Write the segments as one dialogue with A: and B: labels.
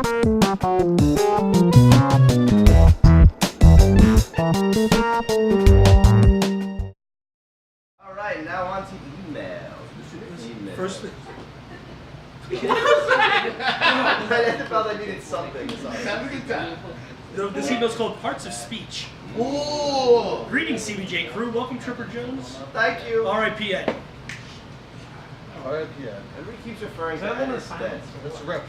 A: All right, now on to emails.
B: First.
A: I felt I needed something.
C: Have a good time.
B: This email's called Parts of Speech.
C: Ooh.
B: Greetings, CBJ crew. Welcome, Tripper Jones.
A: Thank you.
B: R.I.P. Ed.
C: R.I.P.
A: Everybody keeps referring to that as dead.
C: That's ripped.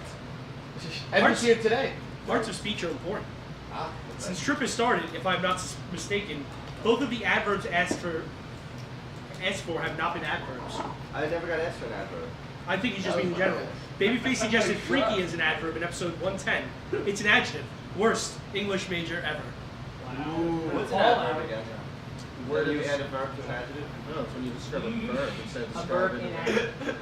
C: I didn't see it today.
B: Parts of speech are important.
C: Ah,
B: Since Trip has started, if I'm not mistaken, both of the adverbs asked for have not been adverbs.
A: I never got asked for an adverb.
B: I think he's just being general. Babyface suggested freaky as an adverb in episode 110. It's an adjective. Worst English major ever.
A: What's an adverb again? Where do you add a verb to an adjective?
C: no, it's when you describe a verb instead of
D: A verb
C: describing
D: in
C: it.
D: adjective.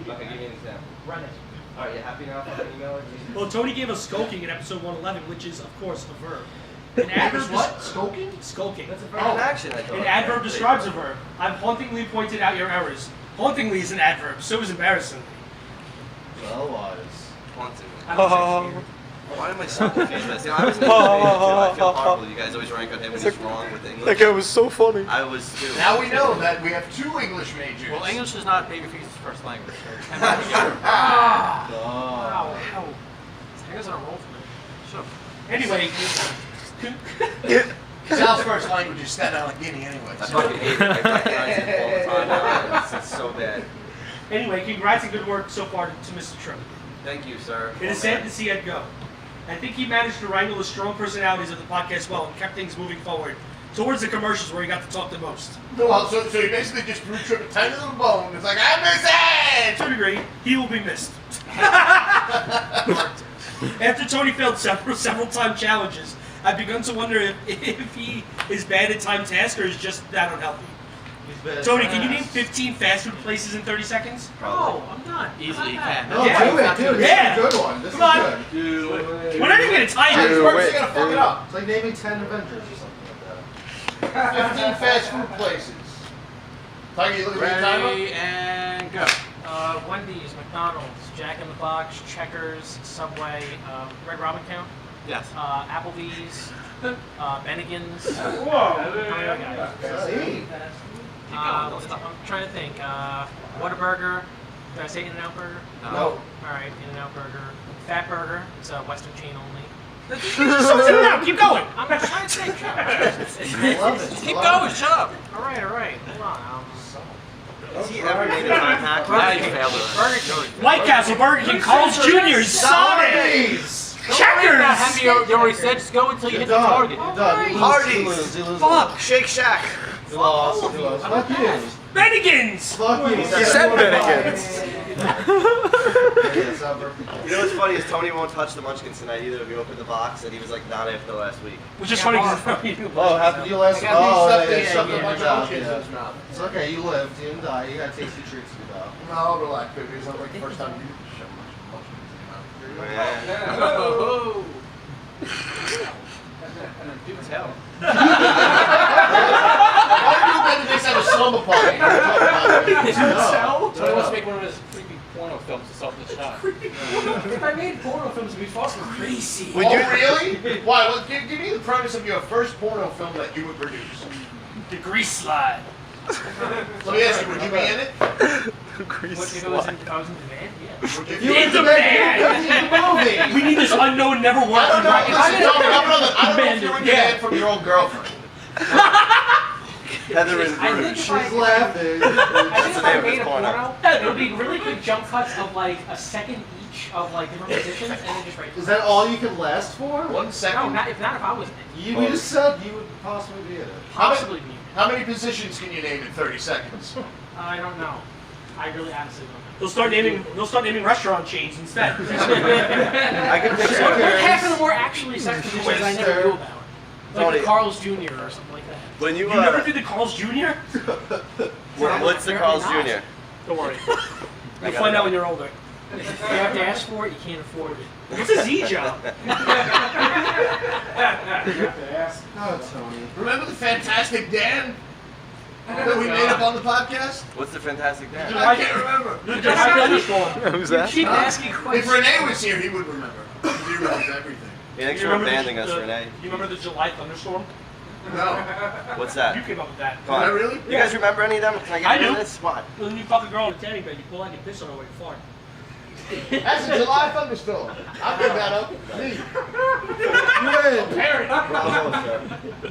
A: Okay, give me an example.
D: Run it.
A: All right, you happy now with the email?
B: Well, Tony gave us skulking in episode 111, which is, of course, a verb. An adverb
C: What? Skulking?
B: Skulking.
A: That's a verb in action, I thought.
B: An adverb describes a verb. I've hauntingly pointed out your errors. Hauntingly is an adverb, so is embarrassingly.
C: Well, was.
A: Hauntingly. Why am I so confused? I was an English major too. I feel horrible. You guys always rank on him when he's wrong with English.
E: That guy was so funny.
A: I was too.
C: Now we know that we have two English majors.
F: Well, English is not Babyface's first language.
C: Ah.
D: Wow.
F: You guys are on a roll tonight. Sure.
B: Anyway,
C: Sal's first language is Staten Island Guinea anyway.
A: I fucking hate it. I recognize it all the time now. It's so bad.
B: anyway, congrats and good work so far to Mr. Trump.
A: Thank you, sir.
B: It is sad to see Ed go. I think he managed to wrangle the strong personalities of the podcast well and kept things moving forward towards the commercials where he got to talk the most.
C: Well, so you basically just threw Trip a tiny little bone. It's like, I miss it!
B: To a degree, he will be missed. After Tony failed several time challenges, I've begun to wonder if he is bad at time tasks or is just that unhealthy. Tony, can you name 15 fast food places in 30 seconds?
D: Oh, I'm done.
F: Easily you can.
C: No,
B: Yeah.
C: do it, dude.
B: Yeah.
C: This is a good one. This
B: Come on.
C: is good.
B: We're not even going to time
C: First,
B: it.
C: you're gonna fuck it up.
A: It's like naming 10 Avengers or something like that.
C: 15 fast food places. Tiger, you looking at the timer?
F: Ready and go.
D: Wendy's, McDonald's, Jack in the Box, Checkers, Subway, Red Robin count?
F: Yes.
D: Applebee's, Bennigan's.
B: Whoa.
D: How many I got?
A: See?
D: I'm trying to think. Whataburger. Did I say In-N-Out Burger?
A: No.
D: Alright, In-N-Out Burger. Fat Burger. It's a Western chain only.
B: Keep going.
D: I'm trying to think.
A: I love it.
F: Keep going, shut up.
D: Alright. Hold on.
A: Has he ever made a time hack?
F: Now you failed it.
D: Burger King.
B: White Castle, Burger King, Carl's Jr., Sonic, Checkers.
F: You already said just go until you hit the target.
C: You're done. You lose,
A: Hardee's.
C: you lose, you lose.
A: Fuck. Shake Shack.
C: You lost. You lost. Fuck you.
B: Bennigan's.
C: Fuck you.
E: You said Bennigan's.
A: You know what's funny is Tony won't touch the Munchkins tonight either. We opened the box and he was like not after last week.
B: Which is funny because
C: Oh, happened to you last week?
D: I got
C: Oh,
D: these
C: yeah,
D: stuff
C: yeah,
D: in
C: yeah,
D: your
C: yeah,
D: kids'
C: yeah.
D: mouth.
C: It's okay, you lived, you didn't die. You got tasty treats to go. No, relax, baby. It's not like the first time you shove Munchkins in your mouth.
A: Yeah.
F: Oh. Do tell.
C: Why do you bet that they have a slumber party?
F: Tony wants to make one of his creepy porno films to sell the shop.
D: If I made porno films, it'd be fucking crazy.
C: Would you really? Why? Well, give me the premise of your first porno film that you would produce.
B: the grease slide.
C: Let me ask you, would you be in it?
D: If I was in demand, yeah.
C: If
B: In demand. We need this unknown, never
C: I
B: working
C: don't know.
B: record.
C: Listen, no, I don't know if you're in demand from your old girlfriend.
A: Heather in
D: I think
A: Bruges.
D: if I
C: laughing.
D: I think if I
A: name of
D: made
A: his
D: a
A: porno.
D: porno, it would be really good jump cuts of like a second each of like different positions, and then just right.
C: Is that all you can last for? 1
D: No,
C: second?
D: not if I was in it.
C: You just said you would possibly be in it.
D: Possibly be.
C: How many positions can you name in 30 seconds?
D: I don't know. I really honestly don't know.
B: They'll start naming restaurant chains instead.
A: I can picture
D: Half of them were actually sex positions I never knew about. Like
A: Tony.
D: the Carl's Jr. or something like that.
A: when you
B: You never did the Carl's Jr.?
A: what's the Carl's Jr.?
B: Don't worry. You'll find out when you're older.
D: If you have to ask for it, you can't afford it.
B: What's a Z job?
C: Oh, Tony. Remember the Fantastic Dan? That we made up on the podcast?
A: What's the fantastic dance?
C: I can't remember.
E: Who's that?
D: Keep asking
C: If
D: questions.
C: Renee was here, he would remember. He remembers everything.
A: Yeah, thanks for abandoning us, Renee.
B: You remember the July thunderstorm?
C: No.
A: What's
B: You
A: that?
B: came up with that.
A: Come on.
C: Did I really?
A: You guys remember any of them? Can I get
B: I
A: into
B: do.
A: this? What?
B: When you fuck a girl in a tanning bed, you pull out your piss on her when you fart.
C: That's a July thunderstorm. I'll give that up. Me.
A: Bravo, sir.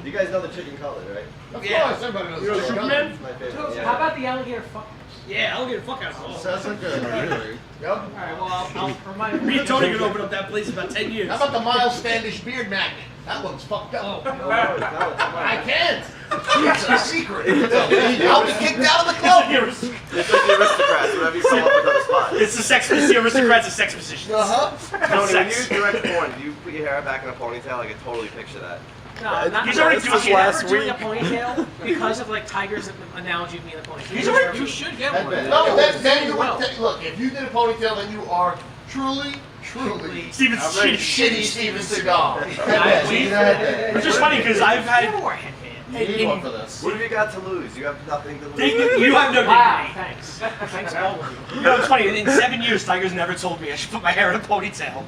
A: You guys know the chicken cutlet, right?
C: Of
B: Yeah.
C: course, everybody knows
B: You're a
C: this.
B: Superman?
A: It's my favorite.
D: How about the alligator fuck?
B: Yeah, I'll get the fuck out of it.
C: Sounds like a Yep.
D: Alright, well, I'll remind
B: Me and Tony could open up that place in about 10 years.
C: How about the Miles Standish beard magnet? That one's fucked up.
B: Oh,
C: I can't. It's a secret. I'll be kicked out of the club.
A: It's like the aristocrats, whatever you sum up another spot.
B: It's the sex position. The aristocrats of sex positions.
A: Tony, when you
B: Sex.
A: direct porn, do you put your hair back in a ponytail? I can totally picture that.
D: No, not
B: He's already
D: I'm
B: doing it.
D: never doing a ponytail because of like Tiger's analogy of me in a ponytail.
B: He's already-
F: You should get one.
C: No, then you
D: Well.
C: would look. If you did a ponytail, then you are truly
B: Steven
C: shitty
B: Seagal.
C: Steven Seagal.
B: It's just funny because I've had.
D: Never headband.
C: Need one for this.
A: What have you got to lose? You have nothing to lose.
B: You have no
D: Wow,
B: dignity.
D: thanks. Thanks, all of you.
B: You know, it's funny. In 7 years, Tiger's never told me I should put my hair in a ponytail.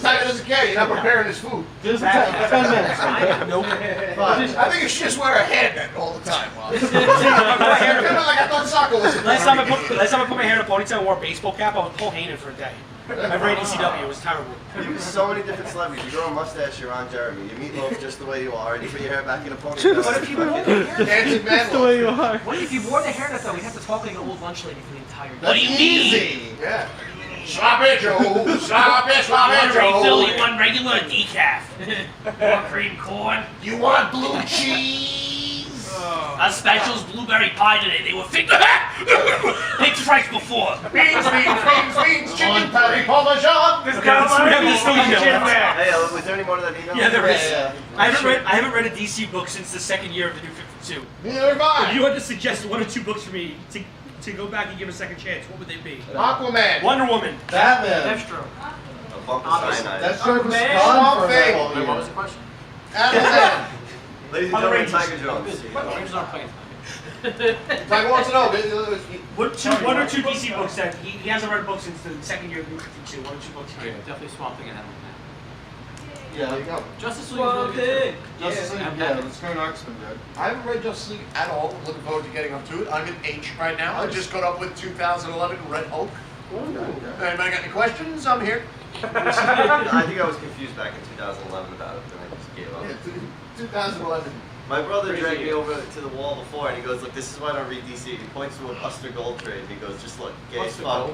C: Tiger doesn't care. You're not preparing his food.
B: Nope.
C: I think you should just wear a headband all the time.
B: I put my hair in a-
C: Like I thought soccer was.
B: Last time I put my hair in a ponytail and wore a baseball cap, I was Paul Heyman for a day. I ran ECW. It was terrible.
A: You have so many different celebrities. You grow a mustache, you're on Jeremy. You meatloaf just the way you are, and you put your hair back in a ponytail.
D: What if you wore the hair?
C: Dancing man.
E: The way you are.
D: What if you wore the hairnet though? We'd have to talk like an old lunch lady for the entire day.
B: What do you mean?
C: Easy. Yeah. Sloppy Joe. Sloppy
B: Refill,
C: Joe.
B: you want regular or decaf? More cream corn?
C: You want blue cheese?
B: Our specials blueberry pie today. They were big strikes before.
C: Beans, chicken patty, parmesan.
B: We have this email.
A: Hey, was there any more to that email?
B: Yeah, there is.
C: Yeah.
B: I haven't read a DC book since the second year of the New 52.
C: Neither have
B: If
C: I.
B: you had to suggest 1 or 2 books for me to go back and give a second chance, what would they be?
C: Aquaman.
B: Wonder Woman.
C: Batman.
D: Deathstroke.
A: A bump of cyanide.
C: That's Swamp
D: Thing.
F: Wait, what was the question?
C: Aquaman.
A: Ladies and
B: On the
A: gentlemen,
B: Rangers.
A: Tiger Jones.
F: Rangers aren't playing.
C: Tiger wants to know.
B: 1 or 2 DC books that he hasn't read a book since the second year of the New 52. 1 or 2 books.
F: Okay, definitely Swamp Thing and Animal Man.
C: Yeah, there you go.
F: Justice League is really good.
C: Justice League,
F: yeah,
C: the Screen Arc's been good. I haven't read Justice League at all. Looking forward to getting up to it. I'm in H right now. I just got up with 2011 Red Hulk. Anybody got any questions? I'm here.
A: I think I was confused back in 2011 about it, then I just gave up.
C: Yeah, 2011.
A: My brother dragged me over to the wall before, and he goes, "Look, this is why I don't read DC." He points to a Buster Gold trade, and he goes, "Just look, gay as fuck."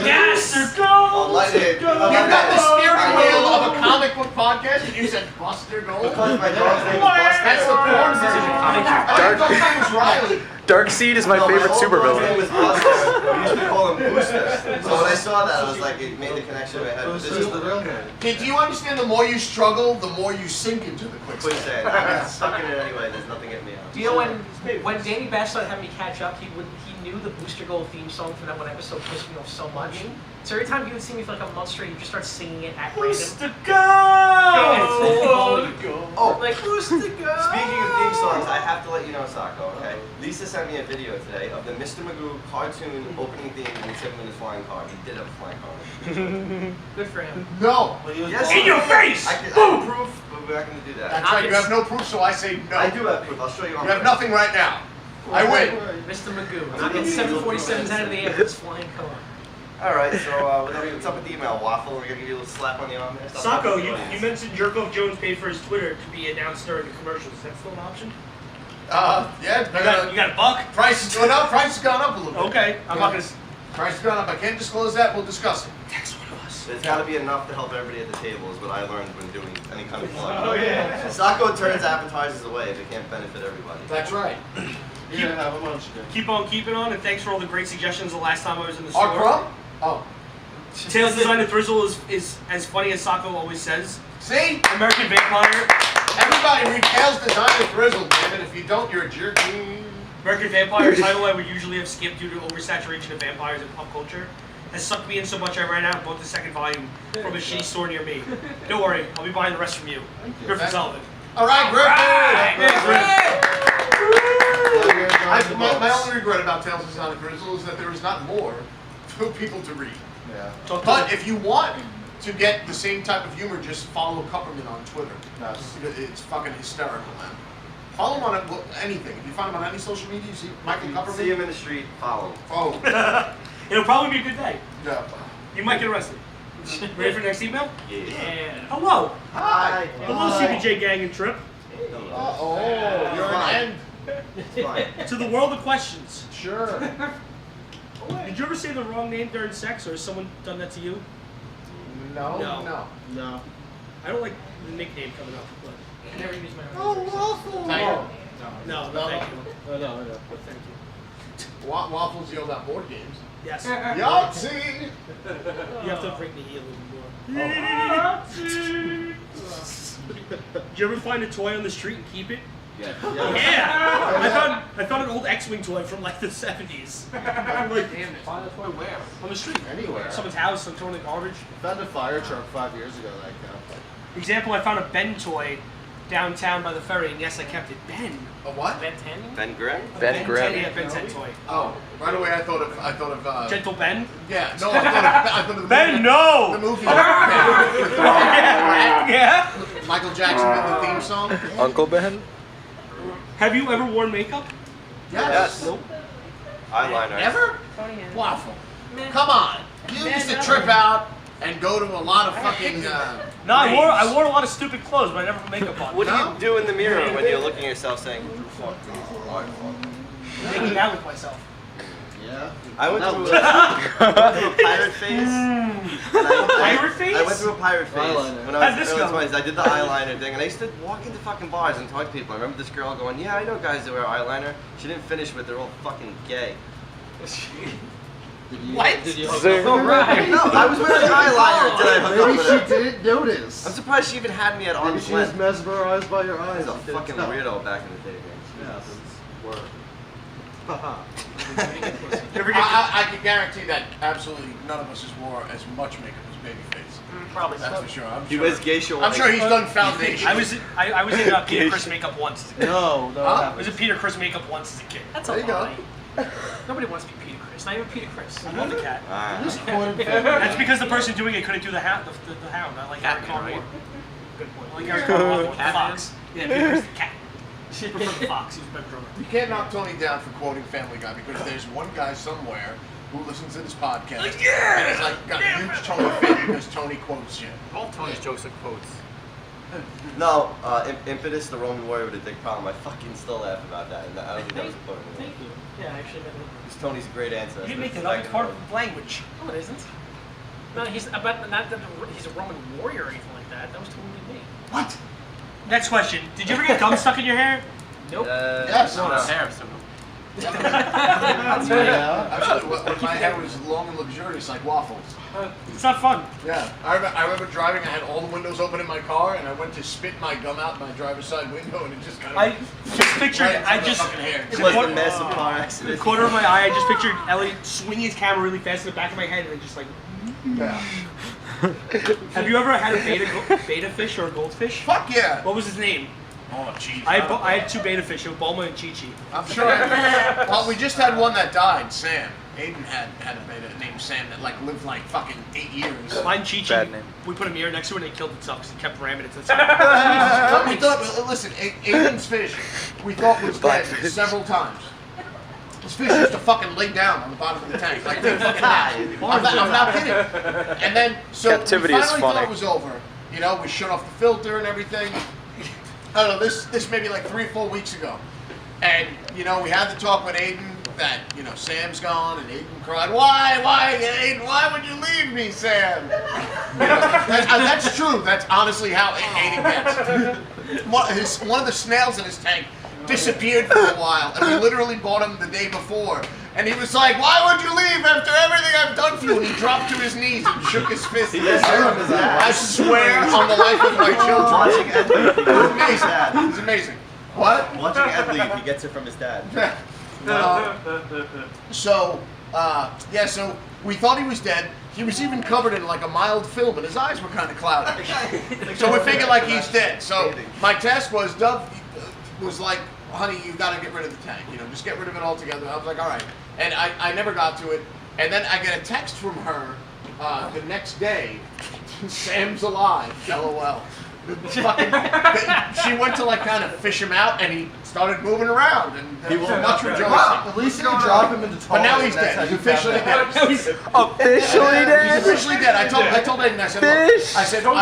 B: Yes!
A: Oh, lightning.
C: You got the steering wheel of a comic book podcast, and you said Buster Gold.
A: Because my dog's name is Buster.
C: That's the porn version. I thought that was Riley.
E: Darkseid is my
A: No,
E: favorite
A: old dog's
E: supervillain.
A: name was Buster. We used to call him Booster. So when I saw that, I was like, it made the connection in my head. This is the real name.
C: Okay, do you understand the more you struggle, the more you sink into the quicksand?
A: Quicksand. I'm stuck in it anyway. There's nothing getting me out.
D: Do you know when Danny Batchelor had me catch up, he knew the Booster Gold theme song from that one episode pissed me off so much. So every time he would see me for like a month straight, he'd just start singing it at random.
B: Booster
D: Oh,
A: Oh,
D: like Booster Gold.
A: speaking of theme songs, I have to let you know, Sako, okay? Lisa sent me a video today of the Mr. Magoo cartoon opening theme in the 7 Minutes Flying Car. He did have a flying car.
D: Good for him.
C: No.
A: Yes,
B: In your face!
A: I have proof, but we're not going to do that.
C: That's right, you have no proof, so I say no.
A: I do have proof. I'll show you on
C: You have nothing right now. I win.
D: Mr. Magoo. Knocking 747s out of the air with his flying car.
A: All right, so what's up with the email, Waffle? We're going to give you a little slap on the arm there.
B: Sako, you mentioned Jerkoff Jones paid for his Twitter to be announced during the commercials. Is that still an option?
C: Yeah.
B: You got a buck?
C: Price is going up. Price has gone up a little bit.
B: Okay, I'm not gonna.
C: Price has gone up. I can't disclose that. We'll discuss it.
B: Text one of us.
A: There's got to be enough to help everybody at the table is what I learned when doing any kind of plug.
F: Oh, yeah.
A: Sako turns appetizers away if it can't benefit everybody.
C: That's right.
B: Keep on keeping on, and thanks for all the great suggestions the last time I was in the store.
C: Our crumb? Oh.
B: Tails Design and Thrizzle is as funny as Sako always says.
C: See?
B: American Vampire.
C: Everybody read Tails Design and Thrizzle, damn it. If you don't, you're a jerk.
B: American Vampire, title I would usually have skipped due to oversaturation of vampires in pop culture, has sucked me in so much I ran out and bought the second volume from a shitty store near me. Don't worry, I'll be buying the rest from you. Griffin Sullivan.
C: All right, Griffin.
G: Hey,
C: My only regret about Tales of Sonic Grizzle is that there is not more for people to read.
G: Yeah.
C: But if you want to get the same type of humor, just follow Kupperman on Twitter.
G: Nice.
C: It's fucking hysterical, man. Follow him on anything. If you find him on any social media, you see Michael Kupperman.
A: See him in the street, follow him.
C: Oh,
B: It'll probably be a good day.
C: yeah.
B: You might get arrested. Ready for the next email?
A: Yeah.
B: Hello.
G: Hi.
B: Hello, CBJ gang and Trip.
C: Oh, you're an end.
A: It's fine.
B: To the world of questions.
G: Sure.
B: Did you ever say the wrong name during sex, or has someone done that to you?
C: No.
G: No.
B: I don't like the nickname coming up, but
D: I never use my
G: Oh,
D: own.
G: waffle.
C: Tiger.
B: no, thank you.
G: No.
B: No, thank you.
C: Waffles yelled out board games.
B: Yes.
C: Yahtzee!
B: You have to break the heel a little more. Did you ever find a toy on the street and keep it?
A: Yeah.
B: Yeah. I found an old X-wing toy from like the 70s.
F: Damn it. Find a toy where?
B: On the street.
G: Anywhere.
B: Someone's house, I'm throwing in the garbage.
G: Found a fire truck 5 years ago that counts.
B: Example, I found a Ben toy downtown by the ferry, and yes, I kept it. Ben.
C: A what?
D: Ben 10?
A: Ben Grimm?
E: Ben Grimm.
B: Yeah, Ben 10 toy.
C: Oh, right away I thought of
B: Gentle Ben?
C: yeah, no, I thought of the
B: Ben,
C: movie.
B: no!
C: The movie.
B: Yeah.
C: Michael Jackson did the theme song.
E: Uncle Ben?
B: Have you ever worn makeup?
A: Yes.
B: Nope.
A: Eyeliner.
C: Never? Waffle. Come on. You used to trip out and go to a lot of fucking.
B: No, I wore a lot of stupid clothes, but I never put makeup on.
A: What do
C: No?
A: you do in the mirror when you're looking at yourself saying, fuck these art fuck?
B: Making out with myself.
G: Yeah.
A: I went through a pirate phase.
B: Pirate phase?
A: I went through a pirate phase
G: Eyeliner.
A: when I
B: How'd
A: was
B: this
A: in my
B: go?
A: early 20s. I did the eyeliner thing, and I used to walk into fucking bars and talk to people. I remember this girl going, yeah, I know guys that wear eyeliner. She didn't finish with, they're all fucking gay.
B: What?
F: Did you
E: Zing.
A: No, I was wearing eyeliner. Did I hook up
G: Maybe
A: with
G: she
A: her?
G: didn't notice.
A: I'm surprised she even had me at
G: Maybe
A: arm's
G: she was
A: length.
G: mesmerized by your
A: I
G: eyes.
A: was a
G: and didn't
A: fucking
G: tell.
A: weirdo back in the day, man.
G: Yes. Word.
B: You ever get
C: I can guarantee that absolutely none of us has wore as much makeup as Babyface.
D: Probably
C: That's
D: so.
C: for sure. I'm
A: He
C: sure.
A: wears geisha
C: I'm sure he's done foundation.
B: I was in Peter Chris makeup once as a kid.
G: No,
C: Huh?
B: I was in Peter Chris makeup once as a kid.
D: That's a
C: There you go.
D: lie. Nobody wants to be Peter Chris. Not even Peter Chris.
B: I love the cat.
A: Ah.
G: Just quoted
B: That's because the person doing it couldn't do the hound. The hound. I like Harry
F: Catman,
B: Conn
F: right?
B: more. Good point. I like Harry Conn more with the
F: Catman?
B: fox. Yeah, Peter Chris the cat. I prefer the fox. He's a better drummer.
C: You can't knock Tony down for quoting Family Guy because there's one guy somewhere who listens to this podcast and is like got a huge Tony fan because Tony quotes shit.
F: All Tony's jokes are quotes.
A: No, Impetus, the Roman warrior with a dick problem. I fucking still laugh about that, and I don't think that was a quote.
D: Thank you. Yeah, I actually meant it.
A: It's Tony's great answer.
B: You didn't make that up. It's part of language.
D: No, it isn't. No, he's about not that he's a Roman warrior or anything like that. That was totally me.
B: What? Next question. Did you ever get gum stuck in your hair?
D: Nope.
C: Yes.
A: no.
F: Hair, so
G: Yeah.
C: Actually, when my hair was long and luxurious like waffles.
B: It's not fun.
C: Yeah. I remember driving, I had all the windows open in my car, and I went to spit my gum out my driver's side window, and it just kind of...
B: I just pictured.
C: right into the fucking hair.
A: It was a massive car accident.
B: The corner of my eye. I just pictured Elliot swinging his camera really fast in the back of my head, and then just like.
C: Yeah.
B: Have you ever had a beta fish or a goldfish?
C: Fuck yeah!
B: What was his name?
C: Oh, jeez.
B: I had two beta fish, Bulma and Chi-Chi.
C: I'm sure. Well, we just had one that died, Sam. Aiden had a beta named Sam that like lived like fucking 8 years.
B: Mine Chi-Chi.
E: Bad name.
B: We put a mirror next to it and it killed itself because it kept ramming into the side.
C: But we thought, listen, Aiden's fish, we thought was dead
E: Blackfish.
C: several times. This fish used to fucking lay down on the bottom of the tank, like they fucking died. I'm not kidding. And then, so
E: Captivity
C: we
E: is
C: finally thought
E: funny.
C: it was over. You know, we shut off the filter and everything. I don't know, this maybe like 3 or 4 weeks ago. And, you know, we had the talk with Aiden that, you know, Sam's gone, and Aiden cried, why, Aiden, why would you leave me, Sam? You know, that's true. That's honestly how Aiden gets. One of the snails in his tank disappeared for a while, and we literally bought him the day before. And he was like, why would you leave after everything I've done for you? And he dropped to his knees and shook his fist. I swear on the life of my
A: Watching
C: children.
A: Ed leave, he
C: It was
A: gets it from his
C: amazing.
A: dad.
C: It was amazing. What?
A: Watching Ed leave, he gets it from his dad.
C: So, Yeah, so we thought he was dead. He was even covered in like a mild film, and his eyes were kind of cloudy. So we figured like he's dead. So my task was, Dove was like, honey, you got to get rid of the tank. You know, just get rid of it altogether. I was like, all right. And I never got to it. And then I get a text from her the next day. Sam's alive. LOL. She went to like kind of fish him out, and he started moving around, and there was much rejoicing.
G: At least you drop him into the
C: But now he's dead. He's officially dead.
E: Officially
C: He's
E: dead?
C: officially dead. I told Aiden, I said, look,
E: Fish.
C: I said, oh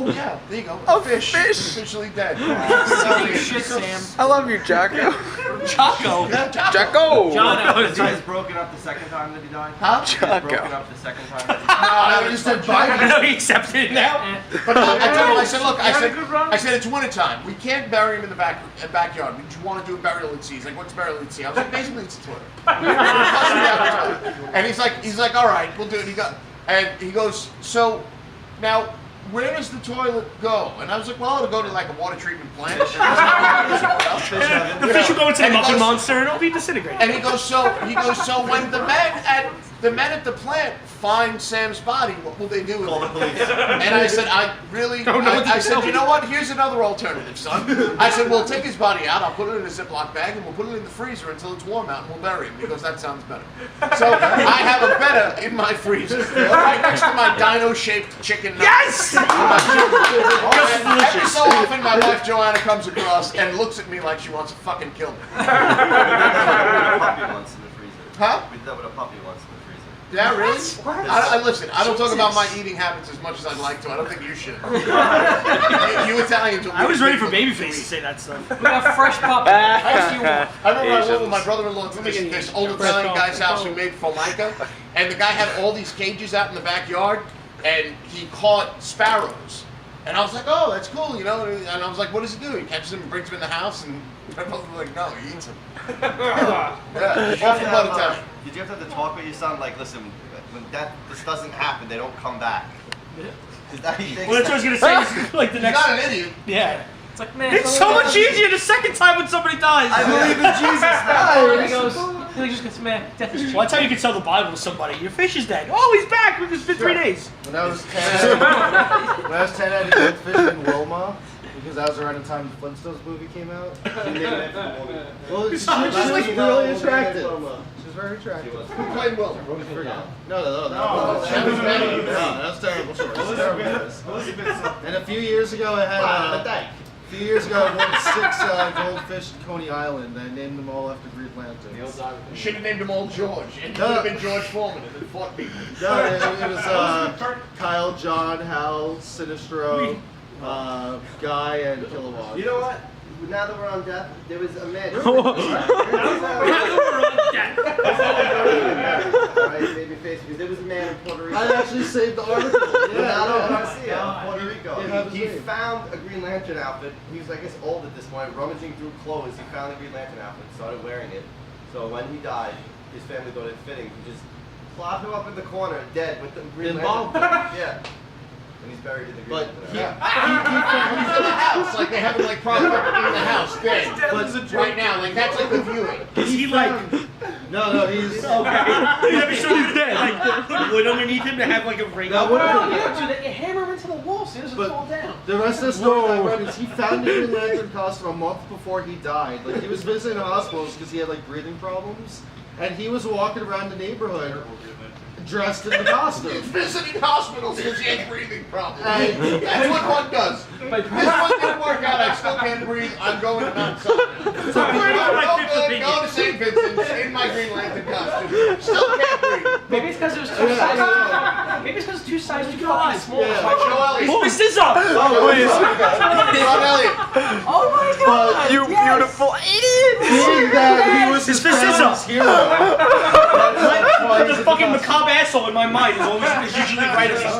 C: yeah, there you go.
E: A
C: Fish.
E: fish.
C: He's officially dead.
D: Shit, Sam.
E: I love you, Jocko.
B: Chaco.
E: Jocko!
A: You guys broken up the second time that he died?
C: Huh?
A: You guys broken
E: Jocko.
A: up the second time that he died?
C: No, I just said
B: I
C: bye.
B: know he accepted it now.
C: But I told him, I said, look,
D: You had a good run?
C: I said it's winter time. We can't bury him in the backyard. We just want to do a burial at sea. He's like, what's burial at sea? I was like, basically it's a toilet. And he's like, all right, we'll do it. He goes, so now where does the toilet go? And I was like, well, it'll go to like a water treatment plant.
B: The fish will go into the muffin monster and it'll be disintegrated.
C: And he goes, so when the men at the plant find Sam's body, what will they do with
A: Call the
C: it?
A: police.
C: And I said, I said, you know what? Here's another alternative, son. I said, we'll take his body out. I'll put it in a Ziploc bag and we'll put it in the freezer until it's warm out and we'll bury him. He goes, that sounds better. So I have a better in my freezer, right next to my dino-shaped chicken nugget.
B: Yes!
C: And every so often, my wife Joanna comes across and looks at me like she wants to fucking kill me.
A: We did that with a puppy once in the freezer.
C: Huh?
A: We did that with a puppy once in the freezer.
C: Yeah, really? I listen, I don't talk about my eating habits as much as I'd like to. I don't think you should. You Italians will
B: I was ready for
C: baby
B: Babyface to say that stuff.
D: We got fresh puppy. What else do you want?
C: I remember I went with my brother-in-law to this old Italian guy's house who made formica, and the guy had all these cages out in the backyard, and he caught sparrows. And I was like, oh, that's cool, you know? And I was like, what does he do? He catches them and brings them in the house, and my brother was like, no, he eats them. Yeah, awful blood Italian.
A: Did you have to talk with your son? Like, listen, when this doesn't happen, they don't come back. Is that how you think?
B: Well, that's what I was gonna say. Is, like the
C: He's
B: next.
C: not an idiot.
B: Yeah.
D: It's like, man.
B: It's so much easier the second time when somebody dies.
A: I believe in Jesus now.
D: He just goes, man, death is cheap.
B: Well, that's how you can tell the Bible to somebody. Your fish is dead. Oh, he's back. It's been 3 days.
G: When I was 10, I had to go fishing in Wilma because that was around the time the Flintstones movie came out. Well, she was like really attractive. She was very attractive.
C: Who played Wilma?
G: No. That was terrible. And a few years ago, I had. A few years ago, I won 6 goldfish in Coney Island. I named them all after Green Lanterns.
C: You should have named them all George. And it would have been George Foreman and then fought people.
G: No, it was Kyle, John, Hal, Sinistro, Guy, and Kilowatt.
H: You know what? Now that we're on death, there was a man. Babyface, because there was a man in Puerto Rico.
G: I actually saved the article.
H: Puerto Rico. He found a Green Lantern outfit. He was, I guess, old at this point, rummaging through clothes. He found a Green Lantern outfit, started wearing it. So when he died, his family thought it fitting to just plop him up in the corner, dead, with the Green Lantern. Yeah. And he's buried in the Green Lantern.
C: He's in the house, like they have him like propped up in the house, dead. But right now, like that's like the viewing.
B: Is he like?
G: No, he's.
B: Okay. You never showed he's dead. Like put wood underneath him to have like a ring.
G: No,
D: You hammer him into the wall so he doesn't fall down.
G: The rest of the story I read is he found the Green Lantern costume a month before he died. Like he was visiting hospitals because he had like breathing problems, and he was walking around the neighborhood dressed in the costume.
C: He's visiting hospitals because he has breathing problems. That's what one does. This one didn't work out. I still can't breathe. I'm going to Mount Sinai. So go to St. Vincent's in my Green Lantern costume. Still can't breathe.
D: Maybe it's because it was two sizes. Maybe it's because it's 2 sizes too fucking small.
C: It's like Joe Elliott.
B: Oh, his is up.
C: Oh, wait. Joe Elliott.
D: Oh my god!
E: You beautiful idiot!
G: Seeing that he was
B: His
G: his
B: fist is up.
G: hero. That's why
B: The
G: he's
B: fucking
G: in the
B: macabre asshole in my mind is usually right as he's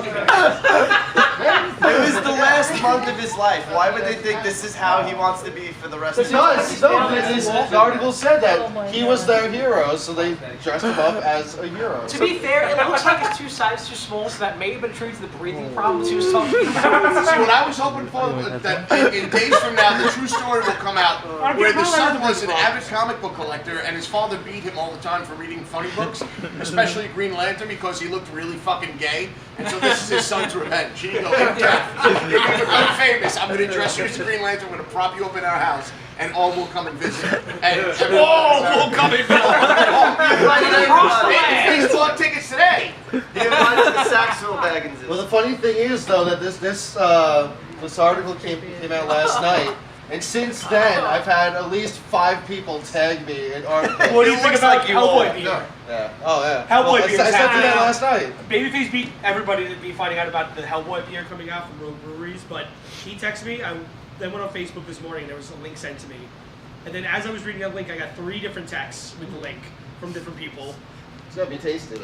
A: It was the last month of his life. Why would they think this is how he wants to be for the rest of his life?
G: The article said that he was their hero, so they dressed him up as a hero.
D: To be fair, it looks like his 2 sizes too small, so that may have been attributed to the breathing problems he was talking about.
C: See, what I was hoping for that in days from now, the true story will come out where the son was an avid comic book collector, and his father beat him all the time for reading funny books, especially Green Lantern, because he looked really fucking gay. And so this is his son's revenge. He goes, I'm famous. I'm going to dress you as a Green Lantern. I'm going to prop you up in our house, and all will come and visit. And
B: all will come and visit.
C: He's bought tickets today.
A: He invited the Saxville Bagginses.
G: Well, the funny thing is, though, that this article came out last night, and since then I've had at least 5 people tag me in articles.
B: What do you think about Hellboy being?
G: Yeah. Oh yeah.
B: Hellboy beer.
G: I said that last night.
B: Babyface beat everybody to be finding out about the Hellboy beer coming out from Rogue Breweries, but he texted me. I then went on Facebook this morning. There was a link sent to me, and then as I was reading that link, I got 3 different texts with the link from different people.
G: It's gonna be tasty.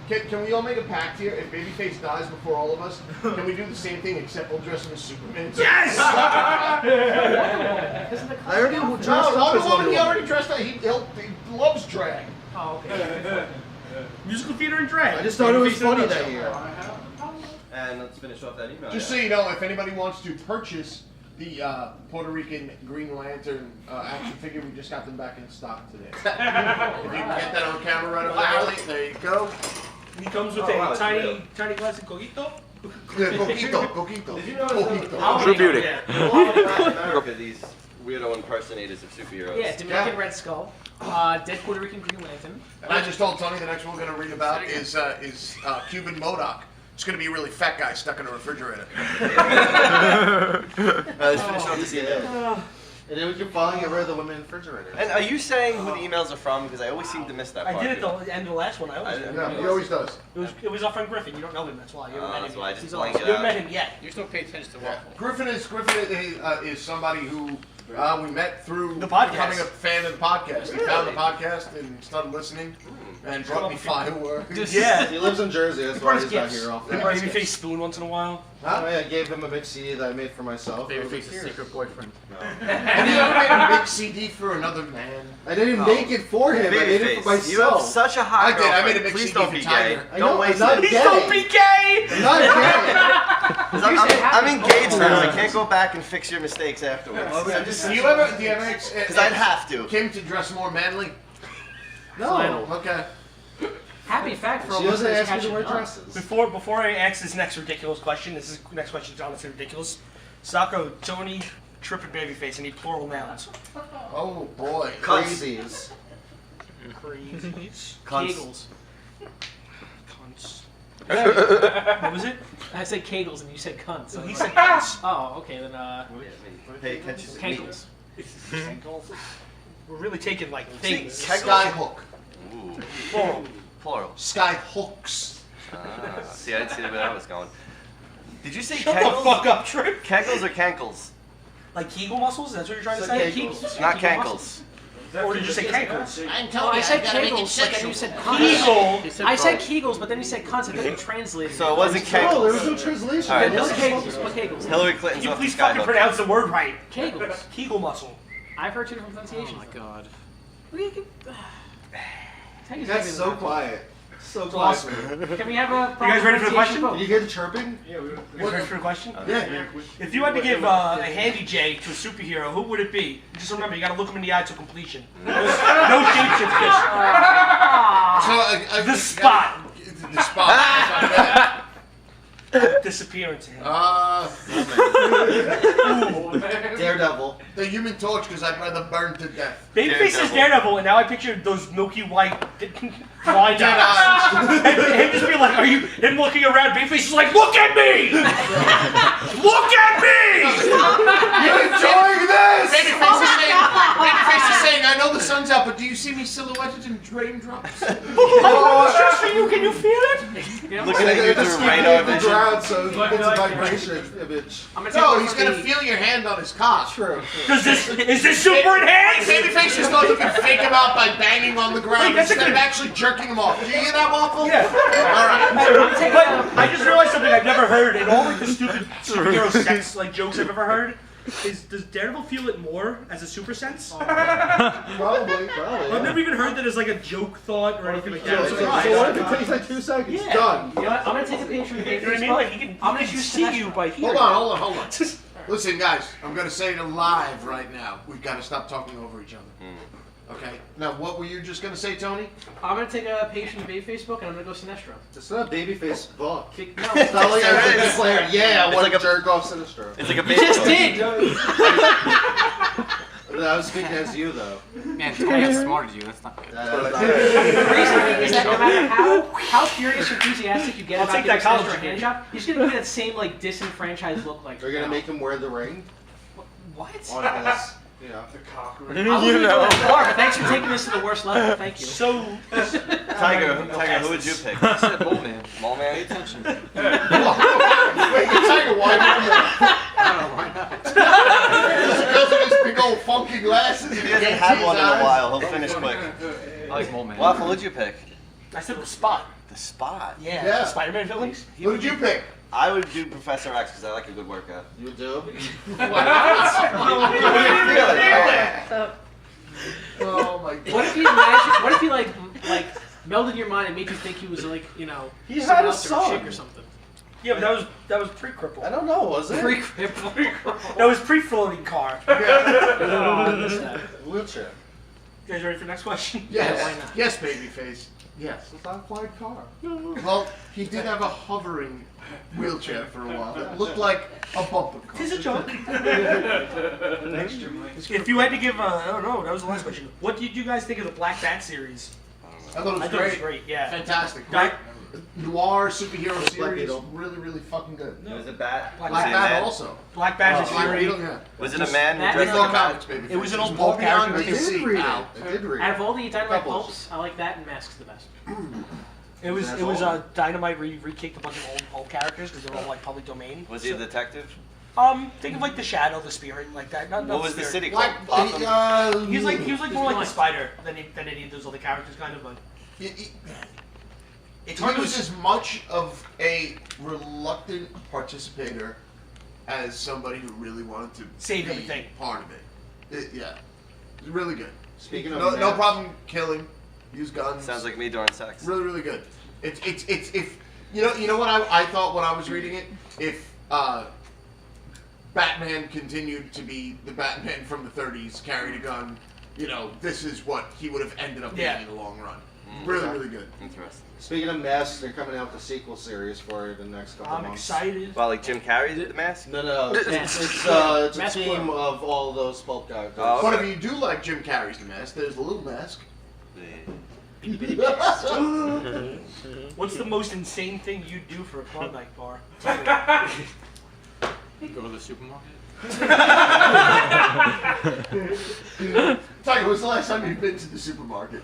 C: Can we all make a pact here? If Babyface dies before all of us, can we do the same thing except we'll dress him as Superman?
B: Yes!
G: I already dressed up as Wonder
C: He
G: Woman.
C: already dressed up. He loves drag.
D: Oh, okay.
B: Musical theater and drag.
G: I just thought it was
B: Babyface in a
G: funny
B: nutshell.
G: that year.
A: And let's finish off that email.
C: Just so you know, if anybody wants to purchase the Puerto Rican Green Lantern action figure, we just got them back in stock today. If you can get that on camera right away, there you go.
B: He comes with
A: wow,
B: a
A: it's
B: tiny glass of cojito.
C: Coquito.
A: Did you notice
C: Coquito.
E: True beauty.
A: in America, these weirdo impersonators of superheroes?
D: Yeah, Dominican Red Skull, dead Puerto Rican Green Lantern.
C: And I just told Tony the next one we're going to read about is Cuban Modoc. It's going to be a really fat guy stuck in a refrigerator.
A: Let's finish off this email.
G: And then we can finally get rid of the women in refrigerators.
A: And are you saying who the emails are from? Because I always seem to miss that part.
B: I did it at the end of the last one. I always did.
C: No, he always does.
B: It was our friend Griffin. You don't know him. That's why. You haven't met
A: That's
B: him
A: why I
B: yet.
A: just
B: He's
A: blank
B: awesome.
A: it
B: You haven't
A: out.
B: met him yet.
F: You still pay attention to
C: Yeah.
F: waffle.
C: Griffin is somebody who we met through
B: The podcast.
C: becoming a fan of the podcast. He found the podcast and started listening and brought me fireworks.
B: Yeah.
G: He lives in Jersey, that's why
D: First
G: he's not
D: gifts.
G: here often.
B: Babyface spoon once in a while.
G: I gave him a big CD that I made for myself.
F: Babyface's secret boyfriend.
C: And he ever made a big CD for another man.
G: I didn't make it for him. I made it for
A: Babyface, you have
G: myself.
A: such a hot
C: I did. I made a
A: girlfriend.
C: big
A: Please
C: CD
A: don't
C: for
A: be gay.
C: Tiger.
G: I know,
A: Don't waste
G: I'm
A: it.
G: not
B: Please don't be gay!
G: I'm not gay.
A: 'Cause I'm engaged now. I can't go back and fix your mistakes afterwards.
C: Do you ever
A: Because I'd have to.
C: Kim to dress more manly?
G: No.
C: Okay.
D: Happy fact for all
G: She doesn't
D: listeners
G: ask me to
D: catching
G: wear
D: up.
G: dresses.
B: Before I ask this next ridiculous question, next question is honestly ridiculous. Sacco, Tony, Trip, and Babyface. I need plural nouns.
C: Oh boy.
G: Crazies.
B: Crazies.
D: Kegels.
B: Cunts. What was it?
D: I said kegels and you said cunts.
B: So he said cunts.
D: Oh, okay then.
A: Pay attention to me.
D: Kegels.
B: We're really taking like things.
C: Sky hook.
A: Ooh.
B: Plural.
A: Plural.
C: Sky hooks.
A: See, I didn't see where that was going. Did you say
B: Shut the
A: kegels?
B: fuck up, Trip.
A: Kegels or cankles?
B: Like Kegel muscles? That's what you're trying to say?
G: Kegels.
A: Not
D: Kegel
A: cankles.
B: Or did you say cankles?
D: No, I said kegels, but then you said cunts.
B: Kegel.
D: I said kegels, but then you said cunts, and then you translated.
A: So it wasn't
G: No, there was
A: kegels.
G: no translation.
A: All right,
D: It was kegels. What kegels?
A: Hillary Clinton's
B: Can you
A: off the
B: please fucking
A: skyhook.
B: pronounce the word right?
D: Kegels.
B: Kegel muscle.
D: I've heard 2 different pronunciations.
F: Oh my god.
G: That's so quiet. So
B: It's
G: quiet.
B: awesome.
D: Can we have a?
B: You guys ready for the question?
G: Did you get the chirping?
B: You guys ready for the question?
G: Yeah.
B: If you had to give a handy J to a superhero, who would it be? Just remember, you gotta look him in the eye to completion. No shapeshifters.
C: So
B: The spot.
C: The spot.
B: Disappear into him.
G: Daredevil.
C: The Human Torch, because I'd rather burn to death.
B: Babyface is Daredevil, and now I picture those milky white blind eyes. And him just being like, him looking around, Babyface is like, look at me! Look at me!
C: You're enjoying this! Babyface is saying, I know the sun's out, but do you see me silhouetted in raindrops?
B: Oh, it's just for you, can you feel it?
D: know?
A: Looking at you through radar
G: the
A: vision.
G: ground, so he gets a vibration image.
D: I'm gonna take
C: No,
D: one
C: he's
D: for
C: gonna
D: the-
C: feel your hand on his cock.
G: True.
B: Is this super enhanced?
C: Babyface just thought he could fake him out by banging on the ground
B: Wait, that's a
C: instead of
B: good-
C: actually jerking him off. Do you hear that, Waffle?
B: Yeah.
C: All right.
B: But I just realized something I've never heard in all like the stupid superhero sex like jokes I've ever heard. Does Daredevil feel it more as a super sense?
G: Probably.
B: I've never even heard that as like a joke thought or anything like that.
G: So
B: I'm
G: what if
B: surprised.
G: it takes like 2 seconds?
D: Yeah.
G: Done.
D: You know what? I'm gonna take a page from the
B: You know what I mean? Like he can,
D: I'm gonna
B: he can
D: choose
B: see
D: Sinestro.
B: you by hearing.
C: Hold on. Listen, guys, I'm gonna say it live right now. We've got to stop talking over each other. Okay. Now, what were you just gonna say, Tony?
D: I'm gonna take a page from the Babyface book and I'm gonna go Sinestro.
G: It's not babyface book.
D: No,
G: It's not like a big player. Yeah, I
A: It's
G: want
A: like
G: to
A: a-
G: jerk off Sinestro.
A: It's like a
D: you just
A: baby.
D: did.
G: I was speaking as you though.
F: Man, Tony outsmarted you. That's not good.
D: The reason is that no matter how furious or enthusiastic you get
B: I'll
D: about
B: take that
D: giving
B: college
D: Sinestro a
B: degree.
D: hand job, he's gonna give you that same like disenfranchised look like.
G: They're gonna make him wear the ring
D: What?
G: on his, you know.
D: I wouldn't go that far, but thanks for taking this to the worst level. Thank you.
B: So,
A: Tiger, who would you pick?
F: I said Mole Man.
A: Mole Man?
F: Pay attention.
C: Wait, Tiger, why?
F: I don't know, why not?
C: Is it because of his big old funky glasses?
A: He hasn't had one in a while. He'll finish quick.
F: I like Mole Man.
A: Waffle, who'd you pick?
B: I said the Spot.
A: The Spot.
B: Yeah.
C: Yeah.
B: The Spider-Man villains.
C: Who did you pick?
A: I would do Professor X because I like a good workout.
G: You do?
C: Oh my god.
D: What if you imagine? What if you like melded your mind and made you think he was like
G: He
D: someone
G: had a
D: else or a chick
G: son.
D: or something?
B: Yeah, but that was pre-cripple.
G: I don't know, was it?
B: That was pre-floating car.
G: Wheelchair.
B: You guys ready for the next question?
C: Yes.
D: why not?
C: Yes, babyface.
G: Yes. It's not a flying car.
C: Well, he did have a hovering wheelchair for a while that looked like a bumper car.
B: Tis a joke. If you had to give, I don't know, that was the last question. What did you guys think of the Black Bat series?
C: I thought it was
B: I thought it was
C: great.
B: great, yeah.
C: Fantastic.
B: Right?
C: Noir superhero
G: Black
C: series.
G: Beetle.
C: Really, really fucking good.
A: It was a bat.
B: Black
C: Black
A: Was it a
C: Bat
A: man?
C: also.
B: Black Bat is
C: Black
B: fury.
C: Beetle, yeah.
A: Was it a man who
D: That
A: dressed
D: is
A: like a
C: all
A: bat?
C: comics, baby.
B: It was an old
C: more
B: ball
C: beyond
B: character.
C: what you
G: I did
C: see.
G: read it.
C: Al.
G: I did read
D: Out
G: it.
D: of all the Dynamite
G: Couple.
D: pulps, I like that and Mask's the best.
B: It was Dynamite re-kicked a bunch of old characters because they're all like public domain.
A: Was he a detective?
B: Think of like the Shadow, the Spirit, like that. Not
A: What was the
B: Spirit.
A: city called?
C: Black,
A: Gotham?
B: He was like more like the Spider than any of those other characters, kind of. But
C: he
B: it's hard to
C: was as much of a reluctant participator as somebody who really wanted to
B: Save
C: be
B: everything.
C: part of it. Yeah, it's really good.
G: Speaking of
C: No
G: masks,
C: problem killing, use guns.
A: Sounds like me during sex.
C: Really, really good. It's if you know what I thought when I was reading it, if Batman continued to be the Batman from the 30s, carried a gun, this is what he would have ended up being
B: Yeah.
C: in the long run. Really, really good.
A: Interesting.
G: Speaking of masks, they're coming out with a sequel series for the next couple
B: I'm
G: months.
B: excited.
A: Well, like Jim Carrey did the mask?
G: No. It's
D: Mask.
G: a
D: Mask
G: team
D: Blur.
G: of all those pulp characters.
A: Oh,
C: But
A: okay.
C: if you do like Jim Carrey's The Mask, there's the Little Mask.
B: What's the most insane thing you do for a Klondike bar?
F: Go to the supermarket.
C: Tiger, when's the last time you've been to the supermarket?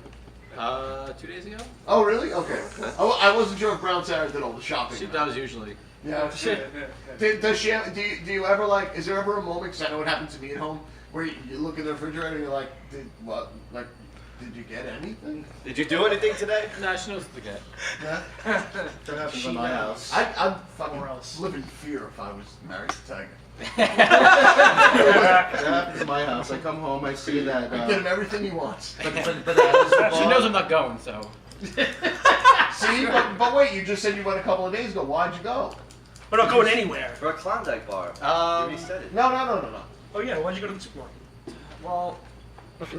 F: 2 days ago.
C: Oh, really? Okay. I wasn't sure if Brown Sarah did all the shopping.
F: She does usually.
C: Yeah. Does she? Do you ever like? Is there ever a moment? Because I know it happens to me at home, where you look in the refrigerator and you're like, did you get anything?
A: Did you do anything today?
F: No, she knows what to get.
C: Yeah.
G: That happens in my house.
C: I'd fucking
D: Or else.
C: live in fear if I was married to Tiger.
G: That happens in my house. I come home, I see that.
C: I get him everything he wants.
F: She knows I'm not going, so.
C: See, but wait, you just said you went a couple of days ago. Why'd you go?
B: We're not going anywhere.
A: For a Klondike bar. You already said it.
C: No.
B: Oh yeah, why'd you go to the supermarket?
F: Well,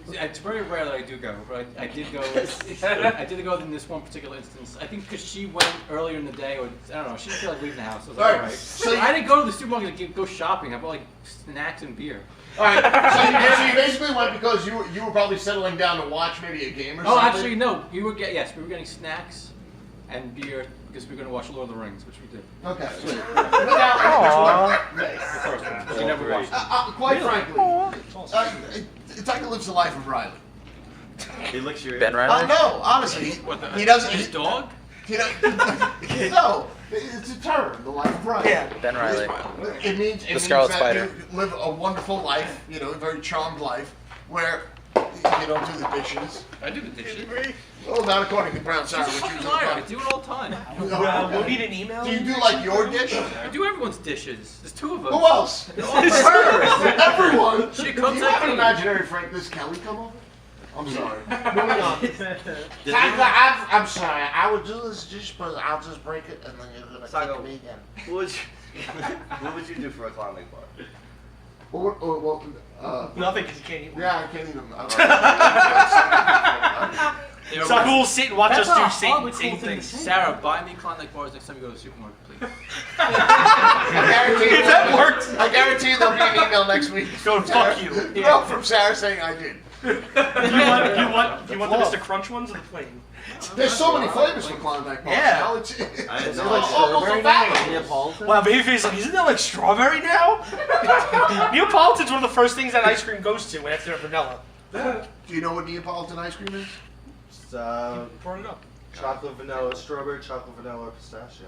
F: it's very rare that I do go, but I did go. I did go in this one particular instance. I think because she went earlier in the day, or I don't know, she didn't feel like leaving the house. I was like,
C: Alright,
F: all right.
C: so you-
F: I didn't go to the supermarket to go shopping. I bought like snacks and beer.
C: All right. So you basically went because you were probably settling down to watch maybe a game or
F: Oh,
C: something.
F: actually, no. We were getting snacks and beer because we were going to watch Lord of the Rings, which we did.
C: Okay. Now,
F: The first one. She never watched it.
C: quite frankly, Tiger lives the life of Riley.
A: He licks your
E: Ben Riley?
C: No, honestly, he doesn't.
F: His dog?
C: You know, no, it's a term, the life of Brian.
B: Yeah.
E: Ben Riley.
C: It means
E: Scarlet
C: that
E: Spider.
C: you live a wonderful life, you know, a very charmed life, where you don't do the dishes.
F: I do the dishes.
C: Well, not according to Brown Sour, which
F: I'm
C: usually
F: tired. I
C: fine.
F: do it all the time.
B: We'll need an email.
C: Do you do like your dish?
F: I do everyone's dishes. There's 2 of them.
C: Who else? Everyone.
F: She
C: Do
F: cooks
C: you have
F: like
C: an
F: me.
C: imaginary Frank? Does Kelly come over? I'm sorry. Moving on.
I: I'm sorry. I would do this dish, but I'll just break it, and then you're gonna
A: Sago.
I: kick me again.
A: What would you do for a clown bar?
B: Nothing, because you can't eat one.
C: Yeah, I can't eat them.
B: So we'll sit and watch
D: That's
B: us do
D: a
B: same
D: horribly cool thing to
B: things.
D: say.
F: Sarah, buy me Klondike bars next time you go to the supermarket, please.
C: I guarantee
B: If that worked.
C: I guarantee there'll be an email next week.
B: Go fuck you.
C: No, from Sarah saying I did.
B: You want the Mr. Crunch ones or the plain?
C: There's so many flavors for Klondike bars.
B: Yeah.
C: Now it's
A: I had no
C: almost
A: idea.
C: a family.
I: Neapolitan?
B: Wow, Babyface like, isn't that like strawberry now? Neapolitan's one of the first things that ice cream goes to after vanilla.
C: Do you know what Neapolitan ice cream is?
G: It's,
B: Brought it up.
G: chocolate vanilla, strawberry, chocolate vanilla, pistachio.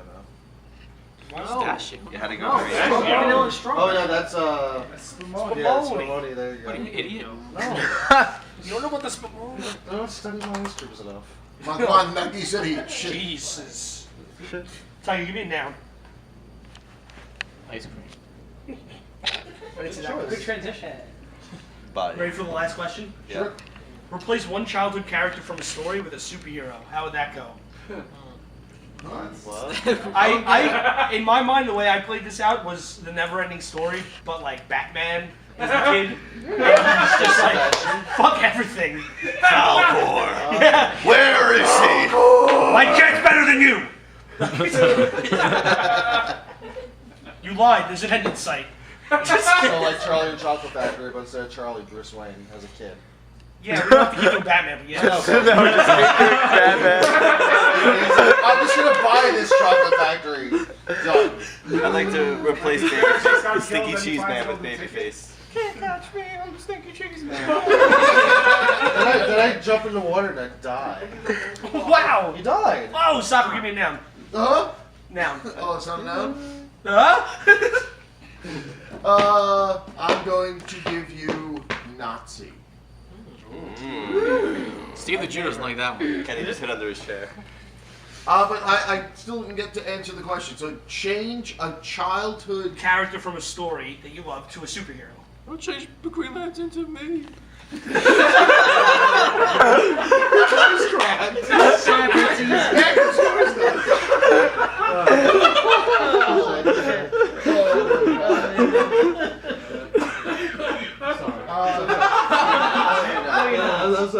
G: No?
F: Pistachio.
A: You had to go
D: No,
A: green.
D: vanilla and
G: Oh
D: strawberry.
G: no, that's
C: Spumoni.
G: yeah, it's spumoni. There you go.
F: What are you, idiot?
G: No,
B: You don't know what the spumoni?
G: I don't study my ice creams enough.
C: My God, Nike said he shit.
B: Jesus. Tiger, give me a noun.
F: Ice cream.
B: Ready to that?
D: Good transition.
A: Body.
B: Ready for the last question?
A: Yeah.
B: Replace one childhood character from a story with a superhero. How would that go?
G: What?
B: I in my mind, the way I played this out was the never-ending story, but like Batman as a kid, and he's just like, fuck everything.
A: Falcor.
B: Yeah.
A: Where is he?
B: My cat's better than you. You lied. There's an end in sight.
G: So like Charlie and the Chocolate Factory, but instead of Charlie, Bruce Wayne as a kid.
B: Yeah, we don't have to keep him Batman, but yeah.
G: I'm just gonna buy this Chocolate Factory. Done.
A: I'd like to replace Babyface, Sticky Cheese Man with Babyface.
B: Can't catch me, I'm Stinky Cheese Man.
G: Then I jump in the water and I die.
B: Wow.
G: You died.
B: Oh, Soccer, give me a noun.
C: Huh?
B: Noun.
C: Oh, it's not now?
B: Huh?
C: I'm going to give you Nazi.
F: Steve the Jew doesn't like that one.
A: Kenny just hid under his chair.
C: But I still didn't get to answer the question. So change a childhood.
B: Character from a story that you love to a superhero.
F: Don't change the Green Lantern to me.
G: That was good. That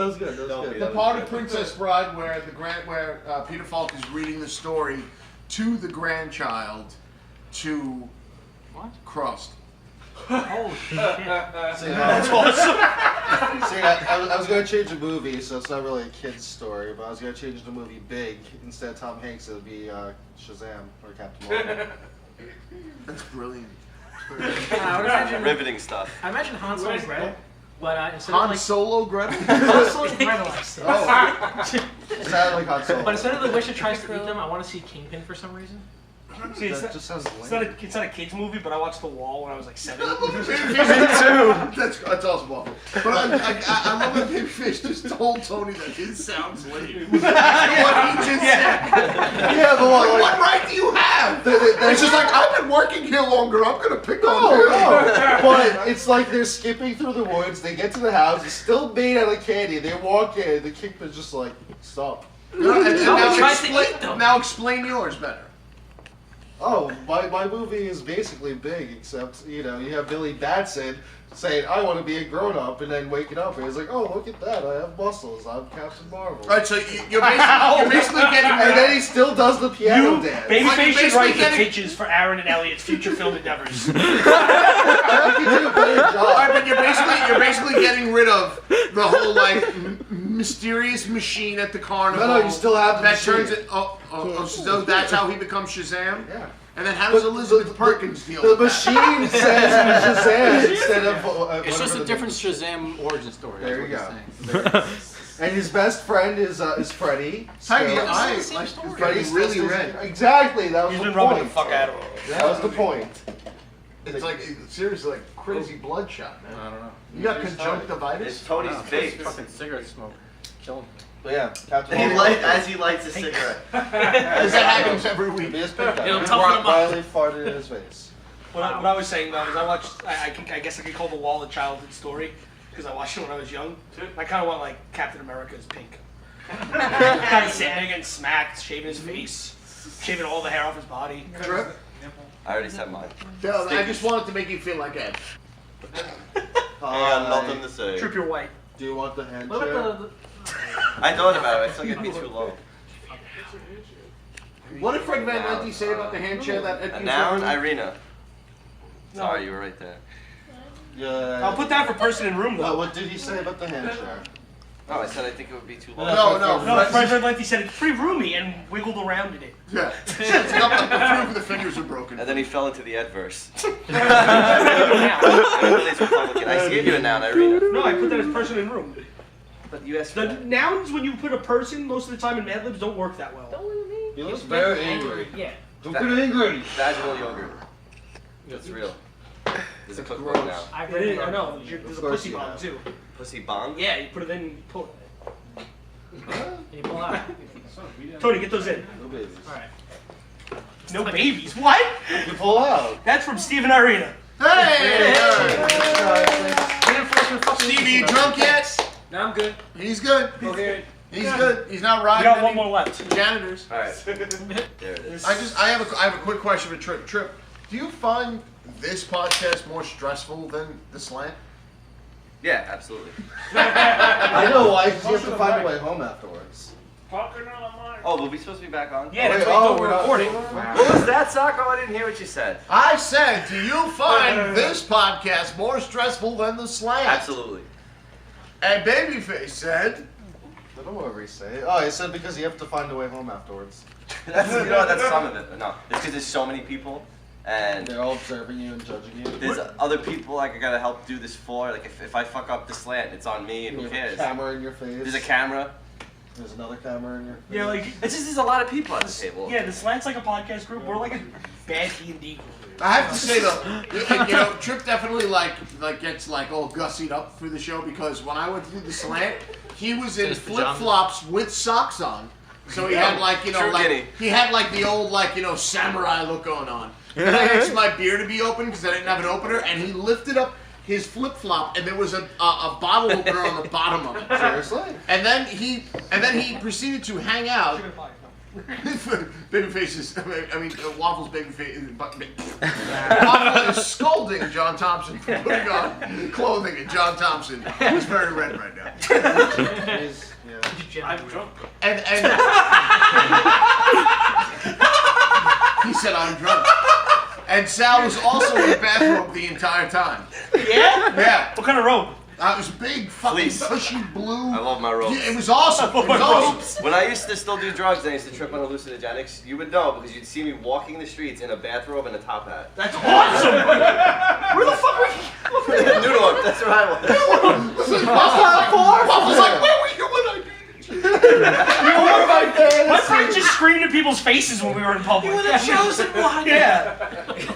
G: was good.
C: The part of Princess Bride where Peter Falk is reading the story to the grandchild to Crust.
B: Oh, shit.
C: That's awesome.
G: See, I was going to change the movie, so it's not really a kid's story, but I was going to change the movie Big. Instead of Tom Hanks, it would be Shazam or Captain Marvel.
C: That's brilliant.
D: I would imagine,
A: Riveting stuff.
D: I imagine Han Solo and Gretel, but instead
C: Han
D: of like
C: Solo Gretel?
D: Han Solo and Gretel, I said.
G: It sounded like Han Solo.
D: But instead of the wish that tries to eat them, I want to see Kingpin for some reason.
B: See,
G: That just sounds
B: it's
G: lame.
B: not a kid's movie, but I watched The Wall when I was like 7.
C: That's awesome, awful. But I love that Babyface just told Tony that his sounds lame. What he just said.
G: Yeah, but
C: What right do you have? It's just like, I've been working here longer, I'm gonna pick on you.
G: But it's like they're skipping through the woods, they get to the house, it's still made out of candy, they walk in, the Kingpin's just like, stop.
C: And
D: he tries to eat them.
C: now explain yours better.
G: Oh, my movie is basically Big, except, you know, you have Billy Batson saying, I want to be a grown-up, and then waking up, and he's like, oh, look at that, I have muscles, I'm Captain Marvel.
C: Alright, so you're basically getting
G: And then he still does the piano dance.
B: Babyface should write the
C: getting-
B: pitches for Aaron and Elliot's future film endeavors.
G: I can do a better job.
C: Alright, but you're basically getting rid of the whole like mysterious machine at the carnival.
G: No, you still have the
C: that
G: machine.
C: turns it. So that's how he becomes Shazam.
G: Yeah.
C: And then how does Elizabeth Perkins deal
G: The
C: with that?
G: machine says Shazam instead of...
F: It's just a
G: whatever
F: different Shazam origin story.
G: There
F: that's
G: you
F: what
G: go.
F: he's saying.
G: And his best friend is Freddie.
C: Tiger,
G: So-
C: Freddie's really red.
G: Exactly, that was
B: He's
G: the
B: been
G: point.
B: rubbing the fuck out of him.
G: That was the point.
C: It's like seriously like crazy bloodshot, man.
F: I don't know.
C: You got
A: It's
C: conjunctivitis.
A: Tony's
F: Wow,
A: vape.
F: fucking cigarette smoke. Killing me.
G: But yeah, Captain
A: As he lights a cigarette.
C: That happens every week.
G: He is picked up.
D: It'll toughen him up.
G: Riley farted in his face.
B: What I was saying though is I watched. I guess I could call The Wall a childhood story because I watched it when I was young. I kind of want like Captain America's pink. Kind of sitting there getting smacked, shaving his face, shaving all the hair off his body.
C: Trip?
A: I already said mine.
C: No, I just wanted to make you feel like Ed.
A: I got nothing to say.
B: Trip, you're white.
G: Do you want the hand
D: What
G: chair?
D: about the
A: I thought about it. I still get me too low.
C: What did Fred Van Lente say about the hand chair that Ed
A: A
C: used
A: noun,
C: earlier?
A: Irina. Sorry, you were right there.
G: Yeah.
B: I'll put that for person in room though.
G: What did he say about the hand chair?
A: No, I said I think it would be too low.
C: No,
B: No, Fred Van Lente said it's pretty roomy and wiggled around in it.
C: Yeah. A few of the fingers are broken.
A: And then he fell into the adverse. I gave you a noun, Irina.
B: No, I put that as person in room.
A: But you asked for
B: The
A: that.
B: nouns when you put a person most of the time in Mad Libs don't work that well.
G: He looks very angry.
D: Yeah.
G: Don't get angry.
A: Vaginal yogurt. That's real. There's a cookbook now.
D: I've
B: It
D: read
B: is,
D: it.
B: I know. There's a
G: course
B: pussy
G: you
B: bomb
G: have.
B: too.
A: Pussy bomb?
B: Yeah, you put it in, you pull it.
D: You pull out.
B: Tony, get those in.
G: No babies.
D: Alright.
B: No babies. What?
G: You pull out.
B: That's from Stephen Irina.
C: Hey!
D: Reinforcement fucking
C: Stevie, you drunk yet?
D: No, I'm good.
C: He's good.
D: Okay.
C: He's good. He's not
B: We
C: riding
B: got one
C: any
B: more left.
C: janitors.
A: Alright. There it is.
C: I have a quick question for Trip. Trip, do you find this podcast more stressful than the slant?
A: Yeah, absolutely.
G: I know why, because you have to find a way home afterwards.
A: Oh, were we supposed to be back on?
B: Yeah, that's
G: Wait,
B: why
G: oh,
B: we're
G: we're not-
B: recording.
A: What was that, Socko? I didn't hear what you said.
C: I said, do you find this podcast more stressful than the slant?
A: Absolutely.
C: And Babyface said,
G: I don't know what we say. Oh, he said because you have to find a way home afterwards.
A: That's, you know, that's some of it. But no, it's because there's so many people, and
G: They're all observing you and judging you.
A: there's other people like I gotta help do this for. Like if I fuck up the slant, it's on me, and
G: You
A: who
G: have a
A: cares?
G: camera in your face.
A: There's a camera.
G: There's another camera in your face.
B: Yeah, like
A: It's just there's a lot of people at the table.
B: yeah, the slant's like a podcast group. We're like a bad D&D group.
C: I have to say though, you know, Trip definitely like gets like all gussied up through the show because when I went through the slant, he was in flip flops with socks on, so he had like
A: True
C: like
A: Guinea.
C: he had like the old samurai look going on. And I asked my beer to be open because I didn't have an opener, and he lifted up his flip flop, and there was a bottle opener on the bottom of it.
G: Seriously?
C: And then he proceeded to hang out. Babyface is, Waffle's babyface. Waffle is scolding John Thompson for putting on clothing, and John Thompson is very red right now.
D: I'm drunk.
C: And he said, "I'm drunk." And Sal was also in the bathrobe the entire time.
B: Yeah?
C: Yeah.
B: What kind of robe?
C: It was big, fucking
A: Fleece.
C: cushy blue.
A: I love my robes.
C: Yeah, it was awesome. It was awesome.
A: When I used to still do drugs and I used to trip on hallucinogenics, you would know because you'd see me walking the streets in a bathrobe and a top hat.
B: That's awesome! Where the fuck were you?
A: Noodle, that's where I was.
C: Waffle's like, where were you when I beat you?
B: My friend just screamed at people's faces when we were in public. You were the chosen one! Yeah.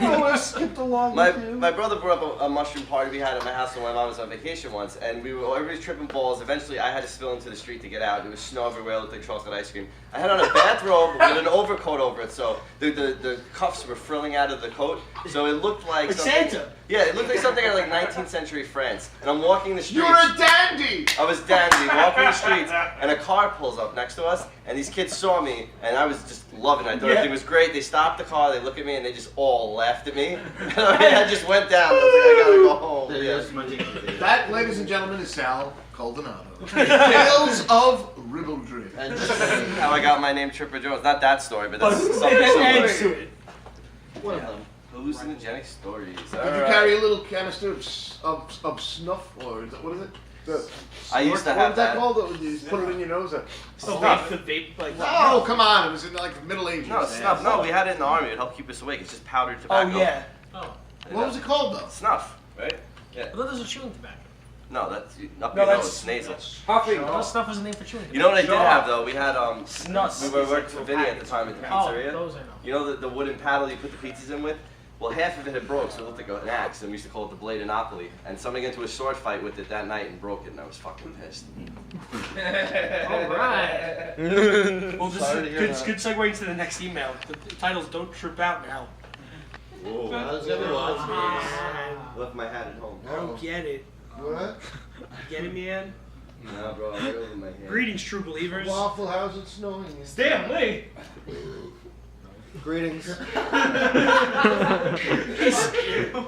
G: I skipped along with you.
A: My brother brought up a mushroom party we had at my house when my mom was on vacation once, and everybody was tripping balls. Eventually, I had to spill into the street to get out. There was snow everywhere, it looked like chocolate ice cream. I had on a bathrobe with an overcoat over it, so the cuffs were frilling out of the coat, so it looked like
B: Santa.
A: Yeah, it looked like something out of like 19th century France. And I'm walking the streets.
C: You were a dandy!
A: I was dandy, walking the streets, and a car pulls up next to us, and these kids saw me, and I was just loving it. I thought everything was great. They stopped the car, they looked at me, and they just all laughed at me. And I just went down. I was like, I gotta go home.
C: That, ladies and gentlemen, is Sal Coldonado. Tales of Ribaldry.
G: And
A: How I got my name Tripper Jones. Not that story, but that's something
B: Adds
A: similar.
B: to it.
G: one of them.
A: Hallucinogenic stories.
C: Did you carry a little canister of snuff, or what is it?
A: I used to
C: what
A: have
C: was that
A: that.
C: called? You just put it in your nose?
B: The vape, like.
C: Oh, come on! It was in like the Middle Ages.
A: No, it's snuff. No, we had it in the army. It helped keep us awake. It's just powdered tobacco.
B: Oh, yeah.
D: Oh.
C: What was it called though?
A: Snuff, right?
D: I thought this was chewing tobacco.
A: No, that's up
B: No,
A: your
B: that's-
A: nose, nasal.
B: Puffy.
D: All stuff is a name for chewing.
A: You know what I did have though? We had
B: Nuts.
A: we were working for Vinny at the time at the
D: Oh,
A: pizzeria.
D: those I know.
A: You know the wooden paddle you put the pizzas in with? Well, half of it had broke, so it looked like an axe, and we used to call it the blade of Napoli. And somebody got into a sword fight with it that night and broke it, and I was fucking pissed.
D: All right.
B: Well, this
G: Sorry to hear
B: is
G: that.
B: good segue into the next email. The title's "Don't Trip Out Now."
A: Whoa.
G: How's everyone?
A: Left my hat at home.
B: I don't get it.
G: What?
B: You get it, man?
A: Nah, bro, right over my head.
B: Greetings, true believers.
G: Waffle, how's it snowing?
B: Damn, Lee.
G: Greetings.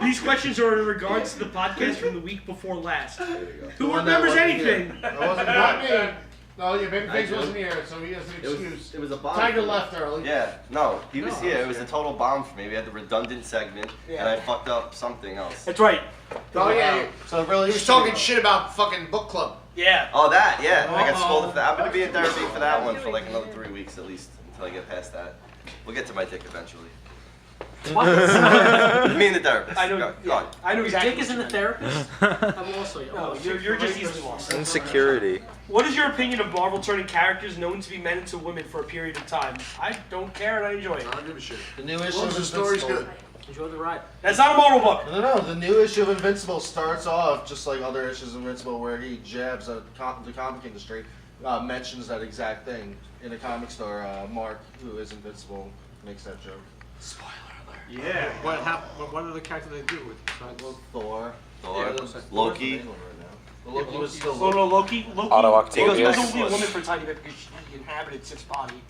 B: These questions are in regards to the podcast from the week before last. Who
G: one that
B: remembers
G: wasn't
B: anything?
G: here. I wasn't
C: Not
G: here.
C: me. No, yeah,
A: I
C: Babyface
A: do.
C: wasn't here, so he has an excuse.
A: It was a bomb.
C: Tiger
A: for me.
C: left early.
A: Yeah, no, he was here. It was a total bomb for me. We had the redundant segment, and I fucked up something else.
B: That's right.
C: Oh yeah,
G: So really,
C: he was talking shit about fucking book club.
B: Yeah.
A: Oh, that, yeah. I got scolded for that. I'm going to be in therapy for that one for like another 3 weeks at least until I get past that. We'll get to my dick eventually. Me and the therapist.
B: I know.
A: Go
B: Yeah,
A: on.
B: I know
D: Your
B: exactly.
D: dick is in the
B: what you meant.
D: therapist? I'm also.
B: No, you're just easily lost.
E: Insecurity.
B: What is your opinion of Marvel turning characters known to be men into women for a period of time? I don't care and I enjoy it.
C: I don't give a shit.
G: The new issue
C: As long
G: of
C: as the story's
G: Invincible.
C: good.
D: Enjoy the ride.
B: That's not a Marvel book.
G: No. The new issue of Invincible starts off just like other issues of Invincible, where he jabs at the comic industry, mentions that exact thing in a comic store. Mark, who is Invincible, makes that joke.
B: Spoiler alert.
J: Yeah. What other character they do with?
G: Thor.
A: Thor,
G: Thor's the
A: Loki.
G: main one right now. The Loki was still
B: Oh no, Loki.
E: Otto
B: Loki was
E: Octavius.
B: only a woman for a tiny bit because she inhabited Sif's body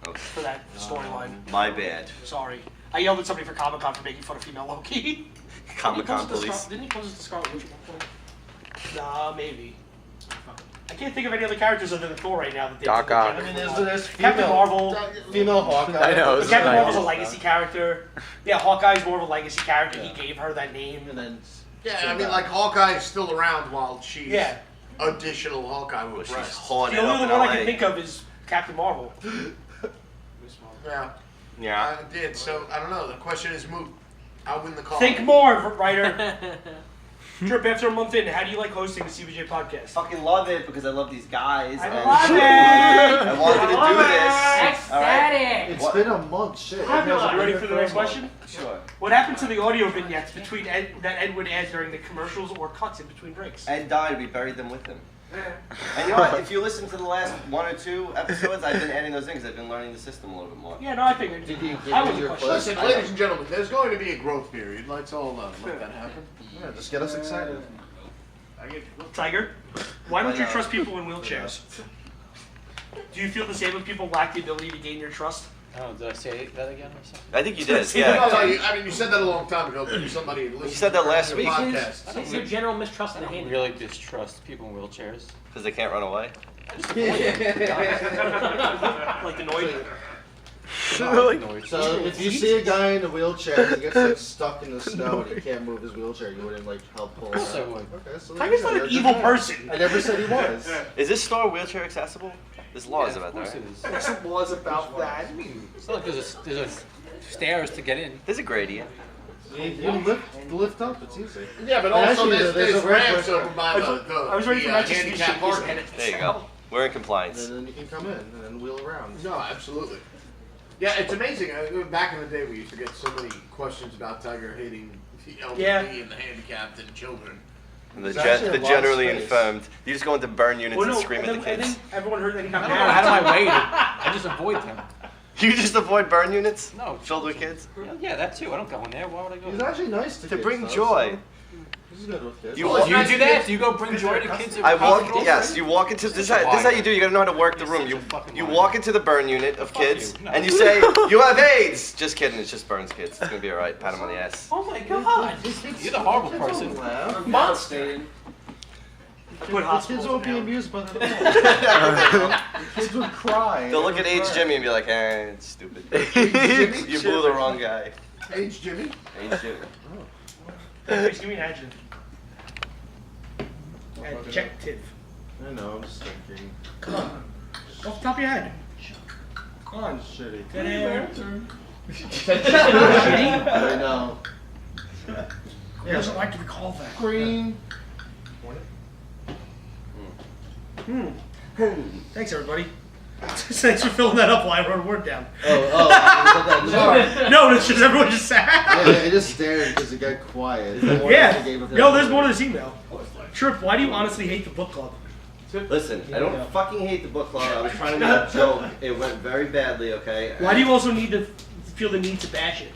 A: Okay.
B: for that storyline.
A: My bad.
B: Sorry. I yelled at somebody for Comic-Con for making fun of female Loki.
A: Comic-Con police.
B: Didn't he pose as the Scarlet Witch at one point? Nah, maybe. I can't think of any other characters other than Thor right now that they
E: Doc
B: took the
E: Ock.
B: gender
G: I mean,
B: for.
G: there's
B: Captain
G: female,
B: Marvel.
G: female Hawkeye.
E: I know,
B: But
E: it's
B: Captain
E: nice.
B: Marvel's a legacy character. Yeah, Hawkeye's more of a legacy character. He gave her that name.
G: And then
C: Yeah, I mean, like Hawkeye is still around while she's
B: Yeah.
C: additional Hawkeye
A: Well,
C: with
A: she's
C: breasts.
A: hauling
B: The
A: it up
B: only
A: in
B: one I
A: LA.
B: can think of is Captain Marvel.
C: Yeah,
A: Yeah.
C: I did. So I don't know. The question is moot. I'll win the call.
B: Think more, writer. Trip, after a month in, how do you like hosting the CBJ podcast?
A: Fucking love it because I love these guys.
B: I
A: and
B: love it!
A: I wanted to do this. All right.
D: Ecstatic!
G: it's been a month. Shit.
B: You ready for the next question?
A: Sure.
B: What happened to the audio vignettes between that Ed would add during the commercials or cuts in between breaks?
A: Ed died. We buried them with him. And you know what? If you listen to the last 1 or 2 episodes, I've been adding those things. I've been learning the system a little bit more.
B: Yeah, no, I figured.
G: Did you
B: I was
G: your
B: question.
C: Listen, ladies and gentlemen, there's going to be a growth period. Let's all let that happen.
G: Yeah, just get us excited.
B: Tiger, why don't you
A: Why not?
B: trust people in wheelchairs? Do you feel the same when people lack the ability to gain your trust?
F: Oh, did I say that again or something?
A: I think you did.
C: No,
A: Yeah.
C: no, I mean, you said that a long time ago, but you're somebody who listens
A: said that last
C: to
A: week.
C: podcast.
D: It's your general mistrust
F: I
D: in the
F: don't
D: hand.
F: really distrust people in wheelchairs.
A: Because they can't run away.
B: Like the noise?
G: So if you see a guy in a wheelchair and he gets like stuck in the snow and he can't move his wheelchair, you wouldn't like help pull him
F: Of course I
G: out.
F: would.
G: Okay, so
B: Tiger's not
G: you're
B: an
G: a good
B: evil
G: man.
B: person.
G: I never said he was.
A: Is this store wheelchair accessible? There's laws
F: Yeah,
A: about
F: of course
A: that,
F: it
A: right?
F: is.
B: There's some laws about that.
F: It's not like there's a stairs to get in.
A: There's a gradient.
G: You lift up, it's easy.
C: Yeah, but
G: And
C: also
G: actually,
C: there's
G: there's a
C: ramps
G: ramp
C: over by
B: I was ready for Manchester to
C: handicap
B: shake his
C: parking.
B: head.
A: There you go. We're in compliance.
G: And then you can come in and then wheel around.
C: No, absolutely. Yeah, it's amazing. Back in the day, we used to get so many questions about Tiger hating the elderly
B: Yeah.
C: and the handicapped and children.
A: And
G: There's actually a
A: the
G: lot of
A: generally
G: space.
A: infirmed. You just go into burn units
B: Well,
A: and
B: no,
A: scream
B: and
A: at the
B: then
A: kids.
B: everyone heard that he got
F: I don't know how
B: married.
F: do I wait. I just avoid them.
A: You just avoid burn units?
F: No.
A: Filled with kids?
F: Yeah, that too. I don't go in there. Why would I go?
G: He's actually nice to
A: To
G: kids,
A: bring
G: though,
A: joy.
G: so he's good with kids.
A: You
F: Do
A: walk-
F: you do that? Do you go bring joy to kids?
A: I walk.
F: hospitals?
A: Yes, you walk into this. Is how you do. You gotta know how to work the room. You walk into the burn unit of
F: Fuck
A: kids,
F: you. No.
A: and you say, "You have AIDS." Just kidding. It's just burns kids. It's gonna be all right. Pat him on the ass.
B: Oh my god!
F: You're the horrible person.
B: Monster! I put
G: The
B: hospitals
G: kids won't be
B: down.
G: amused by that. Kids would cry.
A: They'll look at AIDS Jimmy and be like, "Eh, it's stupid.
C: Jimmy?
A: You blew the wrong guy."
C: Age Jimmy?
A: AIDS Jimmy.
B: Give me an adjective. Adjective.
G: I know, I'm just thinking.
B: Come on. Off the top of your head. Come on.
G: Shitty.
B: Dead air.
G: I know.
B: He doesn't like to be called that.
G: Green.
B: Thanks, everybody. Thanks for filling that up while I wrote a word down. No, it's just everyone just sat.
G: Yeah, I just stared because it got quiet.
B: Yeah. Yo, there's more to this email. Trip, why do you honestly hate the book club?
A: Listen, I don't fucking hate the book club. I was trying to make a joke. It went very badly, okay?
B: Why do you also need to feel the need to bash it?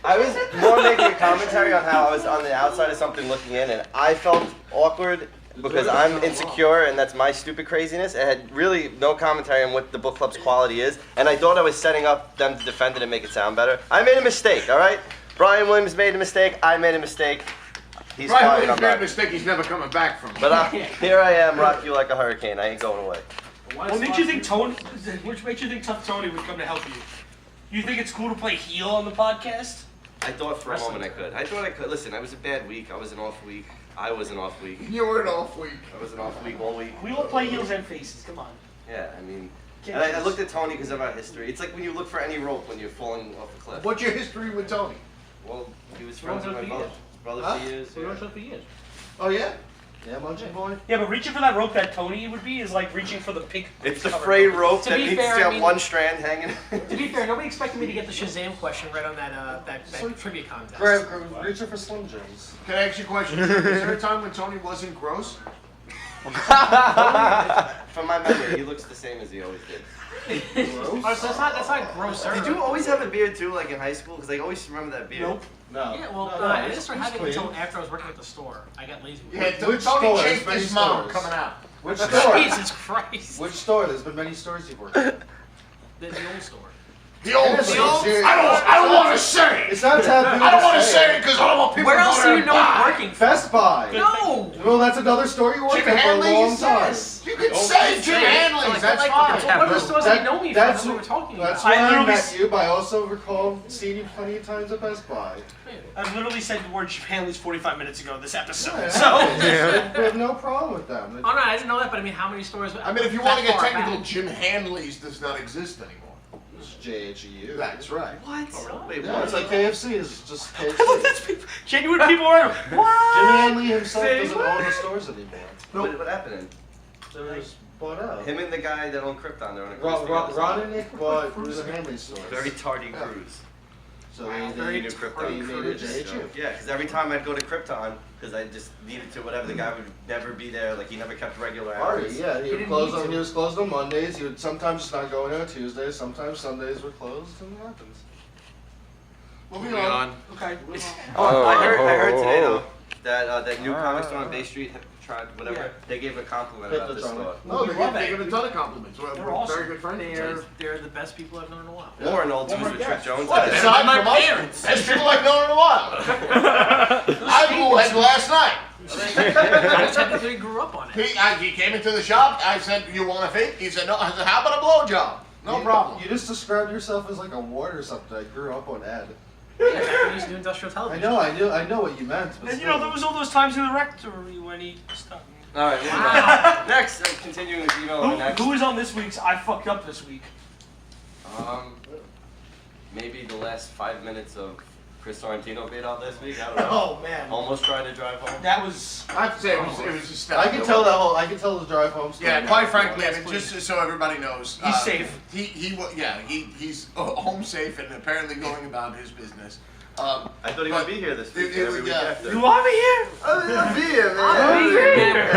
A: I was more making a commentary on how I was on the outside of something looking in, and I felt awkward because I'm insecure, and that's my stupid craziness. It had really no commentary on what the book club's quality is, and I thought I was setting up them to defend it and make it sound better. I made a mistake, all right? Brian Williams made a mistake. I made a mistake. He's
C: Brian
A: fine.
C: Williams
A: I'm
C: made a
A: not.
C: mistake he's never coming back from.
A: But here I am, rock you like a hurricane. I ain't going away.
B: What makes you think Tony? Which makes you think Tough Tony would come to help you? You think it's cool to play heel on the podcast?
A: I thought for a moment I could. I thought I could. Listen, I was a bad week. I was an off week. I was an off week.
C: You were an off week.
A: I was an off week all week.
B: We all play heels and faces. Come on.
A: Yeah, I mean, and I looked at Tony because of our history. It's like when you look for any rope when you're falling off the cliff.
C: What's your history with Tony?
A: Well, he was friends with my brother for years.
D: We were for years.
C: Oh yeah.
G: Yeah, Munchie boy.
B: Yeah, but reaching for that rope that Tony would be is like reaching for the pink.
A: It's the frayed rope
D: To
A: that
D: be
A: needs
D: fair,
A: to
D: I
A: have
D: mean-
A: one strand hanging.
D: To be fair, nobody expected me to get the Shazam question right on that trivia contest.
G: Grab, reaching for Slim Jims.
C: Can I ask you a question? Is there a time when Tony wasn't gross?
A: From my memory, he looks the same as he always did.
D: Oh, so that's not gross, sir.
A: Did you always have a beard too, like in high school? Because I always remember that beard.
B: Nope.
G: No.
D: Yeah, well,
G: no,
D: I
G: it's
D: didn't start having it
G: clean.
D: until after I was working at the store. I got lazy. with
C: Yeah,
D: it.
G: Which
C: Tony
G: store?
C: changed
G: Many
C: his mom
G: stores.
C: coming out.
G: Which store?
D: Jesus Christ.
G: Which store? There's been many stores you've worked at.
D: The old store.
C: The old
G: Yes,
C: store.
G: it's-
C: I don't want to say.
G: It's not taboo.
C: I don't want to say it because I don't want people
D: Where
C: to go
D: else do
C: there
D: you
C: and
D: know
C: buy.
D: I'm working for?
G: Best Buy.
D: No!
G: Well, that's another store you worked
C: Jim
G: at for a long
C: Hanley's,
G: time.
C: yes. You could say Jim Hanley's. That's fine.
D: What are the stores that know me from? That's what we're talking
G: That's
D: about.
G: why I
B: literally
G: met you, but I also recall seeing you plenty of times at Best Buy.
B: I've literally said the word Jim Hanley's 45 minutes ago this episode.
G: Yeah,
B: So.
G: we have no problem with them.
D: Oh no, I didn't know that, but I mean, how many stores?
C: I mean, if you want to get technical, Jim Hanley's does not exist anymore.
G: It's JHEU.
C: That's right.
B: What?
A: Wait,
G: Yeah,
A: what?
G: it's like KFC is just
B: Look,
G: KFC.
B: that's people. Genuine people are. What?
G: Jimmy Hanley himself
B: Say
G: doesn't
B: what?
G: own the stores anymore.
A: What happened?
G: They was bought out.
A: Him and the guy that owned Krypton, they're on a cruise together.
G: Ron and Nick bought the Hanley stores.
A: Very tardy cruise.
G: So
A: Very new Krypton.
G: they made it JHU.
A: Yeah, because every time I'd go to Krypton, because I just needed to, whatever, the guy would never be there. Like, he never kept regular
G: Party,
A: hours.
G: yeah, he
D: didn't
G: would close
D: need
G: on.
D: to.
G: He was closed on Mondays. He would sometimes just not go in on Tuesdays. Sometimes Sundays were closed, and it happens.
C: Moving on.
B: Okay.
A: Oh, I heard today, though, that new comic store on Bay Street tried, whatever,
B: Yeah.
A: they gave a compliment about this store.
C: No,
B: We
C: they
B: love
C: give
B: it.
C: a ton of compliments. We're
B: They're awesome.
C: very good friends.
D: They're the best people I've known in a while.
A: Or an old twos with Trick Jones.
C: What?
A: I
C: Aside
D: my
C: from us,
D: parents.
C: as people I've known in a while. I blew head last night.
D: I technically grew up on it.
C: He came into the shop. I said, "You want a fake?" He said, "No." I said, "How about a blowjob?" No problem.
G: You just described yourself as like a ward or something. I grew up on Ed.
D: Yeah, back when we used to do industrial
G: I
D: television.
G: know, I know what you meant. But
B: And you know, there was all those times in the rectory when he stopped me.
A: All right, moving
D: Wow.
A: on. Next, continuing with email.
B: Who is on this week's I fucked up this week?
A: Maybe the last 5 minutes of Chris Sorrentino beat out this week. I don't know.
B: Oh man,
A: Almost tried to drive home.
B: that was.
C: I have to say, it was just.
G: I can tell that whole. I can tell the drive home story.
C: Yeah, quite frankly, I mean, just so everybody knows,
B: He's safe.
C: He's home safe and apparently going about his business.
A: I thought he would be here this week.
C: it
A: Every
C: was-
A: week
C: yeah.
A: after.
B: You want me here?
A: I'll be here,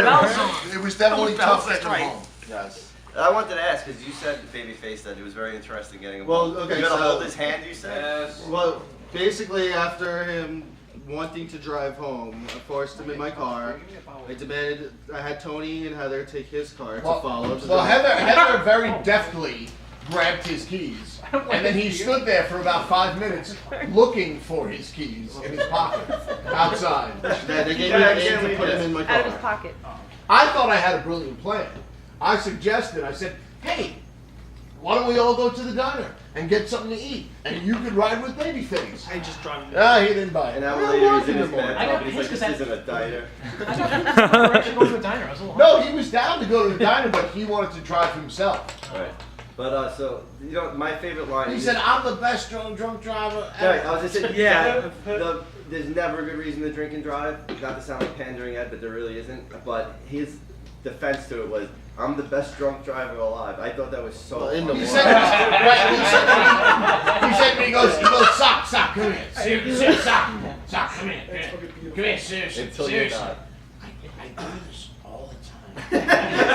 C: It was definitely tough
B: That's
C: getting
B: right.
C: home.
G: Yes.
A: I wanted to ask because you said, babyface, that it was very interesting getting him.
G: Well,
A: home.
G: okay,
A: You gotta
G: so-
A: hold his hand. You said.
G: Well, basically, after him wanting to drive home, I forced him in my car. I had Tony and Heather take his car to follow.
C: Well, Heather very deftly grabbed his keys, and then he stood there for about 5 minutes looking for his keys in his pocket outside.
G: They gave me a name to put him in my
E: Out of his
G: car.
E: pocket.
C: I thought I had a brilliant plan. I said, hey, why don't we all go to the diner and get something to eat, and you could ride with Babyface.
B: I just driving.
C: He didn't buy it.
A: An hour
G: Well,
A: later, he's in
G: working
A: his
G: in the morning.
A: bed.
D: I got
A: He's like,
D: pissed
A: this
D: 'cause
A: isn't a diner.
D: I got actually going to a diner. I was a little
C: No, he was down to go to the diner, but he wanted to drive himself.
A: Right. But so you know, my favorite line.
C: He
A: is-
C: said, "I'm the best drunk driver
A: Right,
C: ever."
A: I was just saying.
B: Yeah.
A: There's never a good reason to drink and drive. Not to sound like pandering Ed, but there really isn't. But
H: defense to it was, I'm the best drunk driver alive. I thought that was so funny.
C: He said, he goes, Sock, come here. Seriously, Sock, come here. Come here, seriously.
H: Until you die.
I: I do this all the time.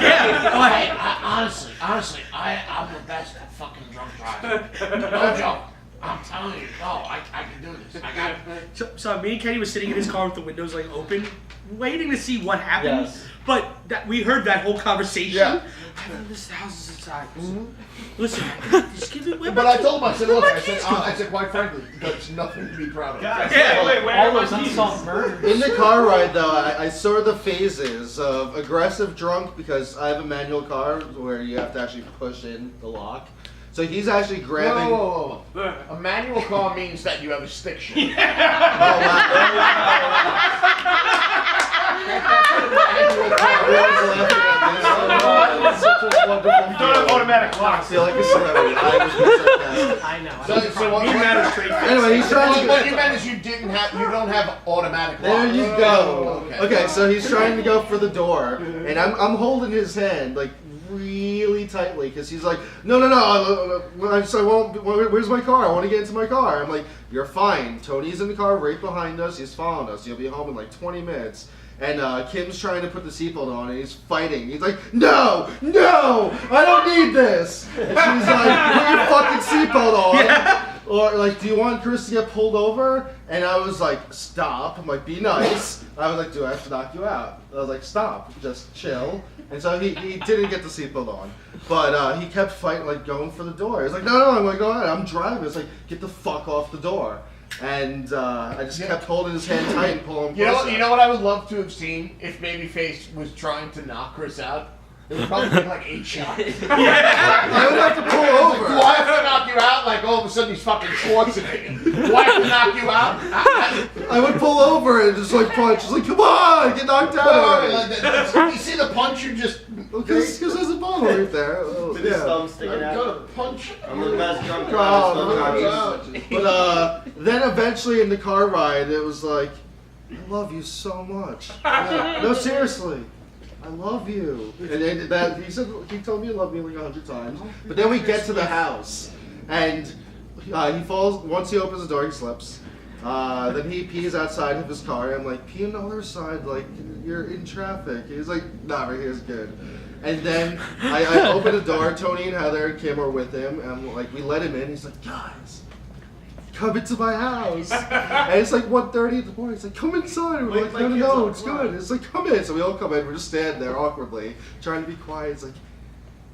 B: Yeah.
I: Honestly, I'm the best at fucking drunk driving. No joke. I'm telling you, I can do this. I got it.
B: So me and Kenny was sitting in his car with the windows like open, waiting to see what happened.
F: Yes.
B: But we heard that whole conversation.
C: Yeah.
B: I found this house inside. Listen, just give it.
C: But I told him, I said, look, I said, quite frankly, that's nothing to be proud of.
B: Yeah.
D: All those unsolved murders.
G: In the car ride, though, I saw the phases of aggressive drunk because I have a manual car where you have to actually push in the lock. So he's actually grabbing.
C: Whoa. A manual car means that you have a stick shift.
G: Oh, wow. Such a wonderful
J: You don't have automatic
G: I
J: locks.
G: feel like a celebrity. I was being sarcastic.
D: I know.
C: So what
B: You matter straight face.
G: Anyway, he's trying to.
C: what you meant is you don't have automatic
G: There
C: locks.
G: you go.
C: Okay.
G: Okay, so he's trying to go for the door, and I'm holding his hand like really tightly because he's like, no. Where's my car? I want to get into my car. I'm like, you're fine. Tony's in the car right behind us. He's following us. You'll be home in like 20 minutes. And Kim's trying to put the seatbelt on, and he's fighting. He's like, no, I don't need this. And she's like, put your fucking seatbelt on. Yeah. Or like, do you want Chris to get pulled over? And I was like, stop. I'm like, be nice. I was like, do I have to knock you out? I was like, stop, just chill. And so he didn't get the seatbelt on. But he kept fighting, like going for the door. He's like, no, I'm like, go ahead, I'm driving. It's like, get the fuck off the door. And I just kept holding his hand tight and pulling him closer.
C: You know what I would love to have seen if Babyface was trying to knock Chris out? It would probably be like 8 shots.
G: I would have to pull over.
C: Do I have to knock you out? Like all of a sudden he's fucking Schwarzenegger. Do I have to knock you out?
G: I would pull over and just like punch. Just like, come on, get knocked out.
C: You see the punch you just...
G: Because there's a bottle right there.
H: With his thumb sticking out.
C: Got a punch.
H: I'm the best drunk driver.
G: But then eventually in the car ride, it was like, I love you so much. No, seriously. I love you. And then he told me he loved me like 100 times. But then we get to the house, and he falls. Once he opens the door, he slips. Then he pees outside of his car. I'm like, pee on the other side, like you're in traffic. He's like, nah, right here's good. And then I open the door. Tony and Heather and Kim are with him, and like we let him in. He's like, guys, come into my house. And it's like 1:30 in the morning. It's like, come inside. We're like, no, it's good. It's like, come in. So we all come in. We're just standing there awkwardly, trying to be quiet. It's like,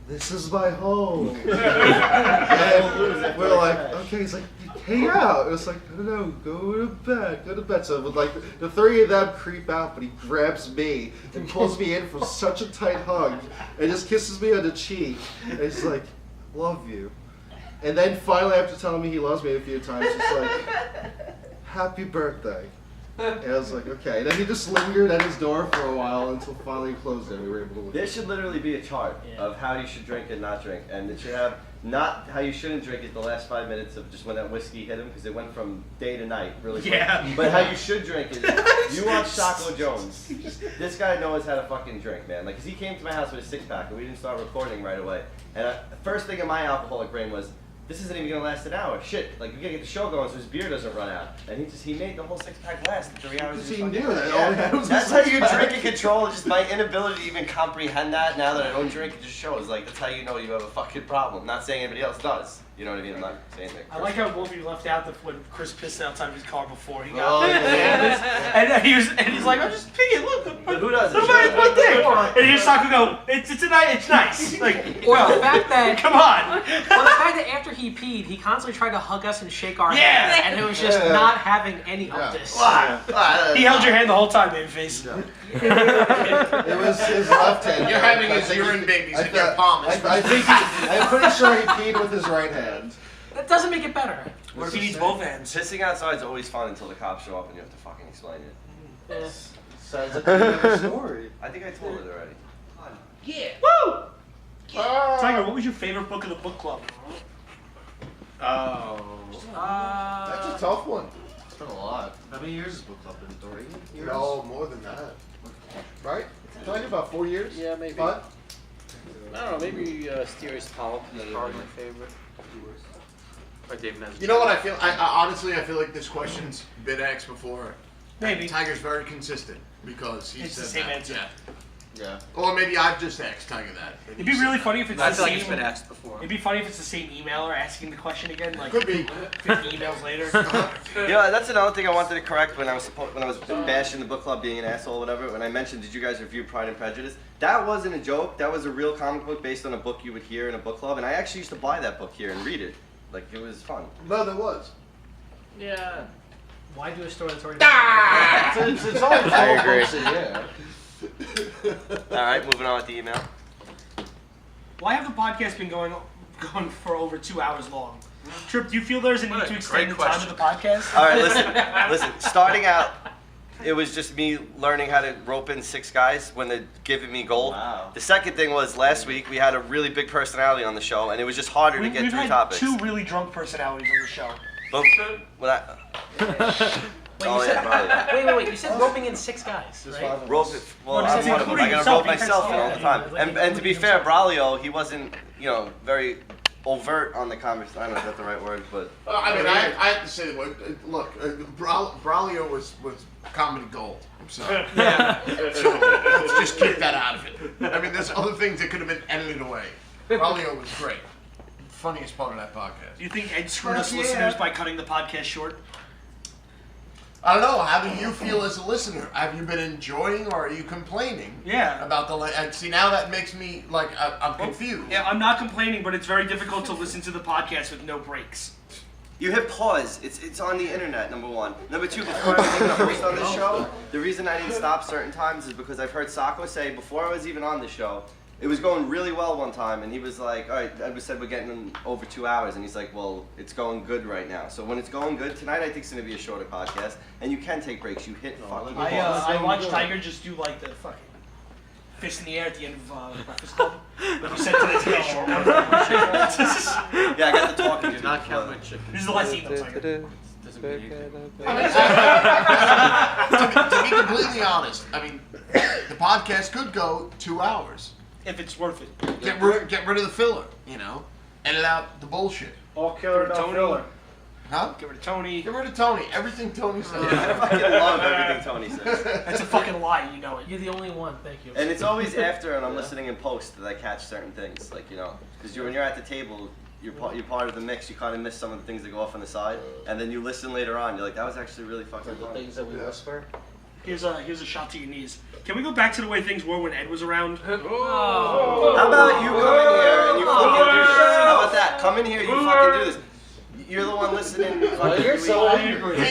G: this is my home. And we're like, okay. He's like, hang out. It was like, no, go to bed. So with like the three of them creep out, but he grabs me and pulls me in for such a tight hug and just kisses me on the cheek. And he's like, love you. And then finally, after telling me he loves me a few times, he's like, happy birthday. And I was like, okay. And then he just lingered at his door for a while until finally he closed it. We were able to leave.
A: There should literally be a chart of how you should drink and not drink. And it should have not how you shouldn't drink it the last 5 minutes of just when that whiskey hit him, because it went from day to night really quick.
B: Yeah.
A: But how you should drink is, you watch Chaco Jones. This guy knows how to fucking drink, man. Like, 'cause he came to my house with a 6-pack and we didn't start recording right away. And the first thing in my alcoholic brain was, this isn't even gonna last an hour. Shit, like we gotta get the show going so his beer doesn't run out. And he made the whole 6-pack last in 3 hours.
G: He knew that. All he had was
A: That's
G: a
A: how you
G: 6-pack.
A: drink and control. Just my inability to even comprehend that now that I don't drink, it just shows. Like, that's how you know you have a fucking problem. Not saying anybody else does. You know what I mean? I'm not saying that.
B: I like how Wolfie left out when Chris pissed outside of his car before he got
G: Oh,
B: there.
G: yeah.
B: And he's like, I'm just peeing. Look,
A: But who does it?
B: Nobody's one thing. And he just talking, go, it's nice. Like,
D: Or the fact that
B: come on.
D: Well, the fact that after he peed, he constantly tried to hug us and shake our
B: Yeah.
D: hands, and it was just not having any of this.
B: He held your hand the whole time, babyface.
G: It was his left hand.
C: You're having
G: I
C: his
G: think
C: urine
G: he-
C: babies
G: I
C: in your
G: thought-
C: palm.
G: I'm pretty sure he peed with his right hand.
D: That doesn't make it better.
B: What if he needs both hands?
A: Pissing outside is always fun until the cops show up and you have to fucking explain it.
D: Yeah.
G: Sounds like a story.
A: I think I told it already.
B: Woo! Tiger, what was your favorite book of the book club?
C: That's a tough one.
G: It's been a lot. How many years has book club been? 3 years?
C: No, more than that. Right? Like about 4 years?
J: Yeah, maybe.
C: 5?
J: I don't know, maybe Mysterious Polyp is probably my favorite. Or Dave Nesbitt.
C: You know what I feel? I honestly, I feel like this question's been asked before.
B: Maybe.
C: Tiger's very consistent because he
B: It's
C: said
B: the same
C: that.
B: answer.
C: Yeah. Or maybe I've just asked Tiger that. and
B: It'd
C: he
B: be really
C: said
B: funny
C: that.
B: if it's
J: I
B: the
J: feel
B: same.
J: like it's been asked before.
B: It'd be funny if it's the same emailer asking the question again, like
C: Could be.
B: 50 emails later.
A: Yeah, that's another thing I wanted to correct when I was bashing the book club being an asshole or whatever. When I mentioned, did you guys review Pride and Prejudice? That wasn't a joke. That was a real comic book based on a book you would hear in a book club, and I actually used to buy that book here and read it. Like, it was fun.
C: No, there was.
D: Yeah. Why do a story that's already
G: It's all
A: I agree.
G: yeah.
A: All right, moving on with the email.
B: Why have the podcast been going for over 2 hours long? Trip, do you feel there's a need
J: What a
B: to extend the
J: great
B: time of the podcast?
A: All right, listen. Starting out, it was just me learning how to rope in 6 guys when they're giving me gold.
H: Wow.
A: The second thing was last week we had a really big personality on the show, and it was just harder to get
B: We've
A: through
B: had
A: topics.
B: 2 really drunk personalities on the show.
A: But when I,
D: Wait,
A: Oh,
D: you
A: yeah, probably.
D: said, wait. You said roping in 6 guys, right?
A: rope it. Well,
B: Well,
A: I'm
B: it's
A: one of them. I
B: including
A: gotta
B: yourself,
A: rope myself in all the time.
D: yeah.
A: And to be fair, Braulio, he wasn't, very overt on the conversation. I don't know if that's the right word, but
C: I mean, I have to say, look, Braulio was comedy gold. So, so let's just keep that out of it. I mean, there's other things that could have been edited away. Braulio was great. Funniest part of that podcast.
B: Do you think Ed screwed us listeners by cutting the podcast short?
C: I don't know. How do you feel as a listener? Have you been enjoying or are you complaining?
B: Yeah.
C: About and see, now that makes me like I'm confused.
B: Yeah, I'm not complaining, but it's very difficult to listen to the podcast with no breaks.
A: you hit pause. It's on the internet, number one. Number two, before I was even a host on this show, the reason I didn't stop certain times is because I've heard Sacco say before I was even on the show, it was going really well one time, and he was like, all right, Edward said we're getting over 2 hours, and he's like, well, it's going good right now. So when it's going good, tonight I think it's going to be a shorter podcast, and you can take breaks. You hit fucking pause.
B: I watched Tiger just do like the fucking fist in the air at the end of Breakfast Club. Like you said today's gonna be a short one.
A: Yeah, I got the talking to.
J: Do not count my chicken.
B: This is the last email, Tiger.
F: Doesn't mean anything.
C: To be completely honest, I mean, the podcast could go 2 hours.
B: If it's worth it.
C: Get rid of the filler, edit out the bullshit.
J: All killer, no
B: Tony.
J: filler.
C: Huh?
B: Get rid of Tony.
C: Get rid of Tony. Everything Tony says.
A: I fucking love everything Tony says.
B: That's a fucking lie, you know it.
D: You're the only one. Thank you.
A: And it's always after, and I'm listening in post, that I catch certain things, like, because when you're at the table, you're part of the mix, you kind of miss some of the things that go off on the side, and then you listen later on, you're like, that was actually really fucking
G: The
A: funny.
G: things that we whisper.
B: Here's a shot to your knees. Can we go back to the way things were when Ed was around?
A: How about you come in here and you fucking do this? How about that? Come in here, you fucking do this. You're the one listening.
G: You're so angry.
C: No.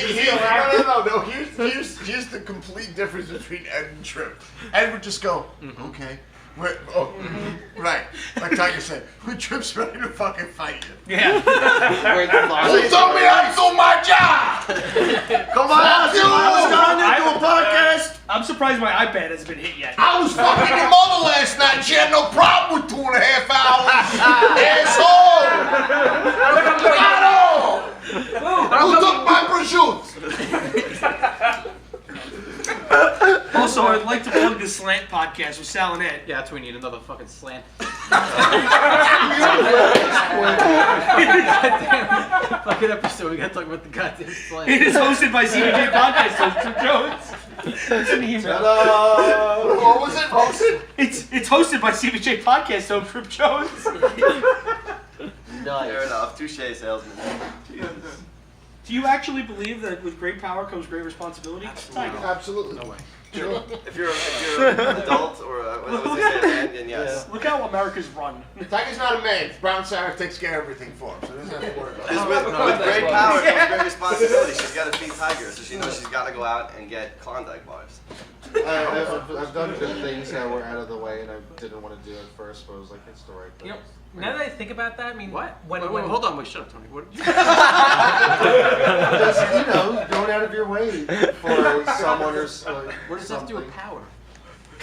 C: Here's the complete difference between Ed and Trip. Ed would just go, okay. Right. Like Tiger said, when Trip's ready to fucking fight you.
B: Yeah.
C: Who told me how to do my job?
A: Come on, I was trying to do a podcast.
B: I'm surprised my iPad hasn't been hit yet.
C: I was fucking your mother last night. She had no problem with 2.5 hours. Asshole. Not all. Who took my prosciutto?
B: Also, I'd like to plug the Slant podcast with Sal and Ed.
F: Yeah, that's when we need another fucking slant. Fucking episode, we gotta talk about the goddamn slant.
B: It is hosted by CBJ Podcast host Trip Jones. It's an email.
C: What was it? Hosted?
B: It's hosted by CBJ Podcast host Trip Jones.
A: Fair enough. Touche, salesman.
B: Do you actually believe that with great power comes great responsibility? Tiger.
C: Absolutely.
F: No way.
C: Sure.
A: If you're an adult or what was they say, then yes.
B: Look how America's run.
C: Tiger's not a man. Brown Sarah takes care of everything for him, so he doesn't have to worry about it.
A: With great power comes great responsibility. She's got to feed Tiger, so she knows she's got to go out and get Klondike bars.
G: I've done good things that were out of the way, and I didn't want to do it first, but I was like, it's the right thing.
D: Now that I think about that, I mean,
F: What?
D: When,
F: Wait, hold on, shut up, Tony. What?
G: Just, going out of your way for someone or
F: What does that have to do with power?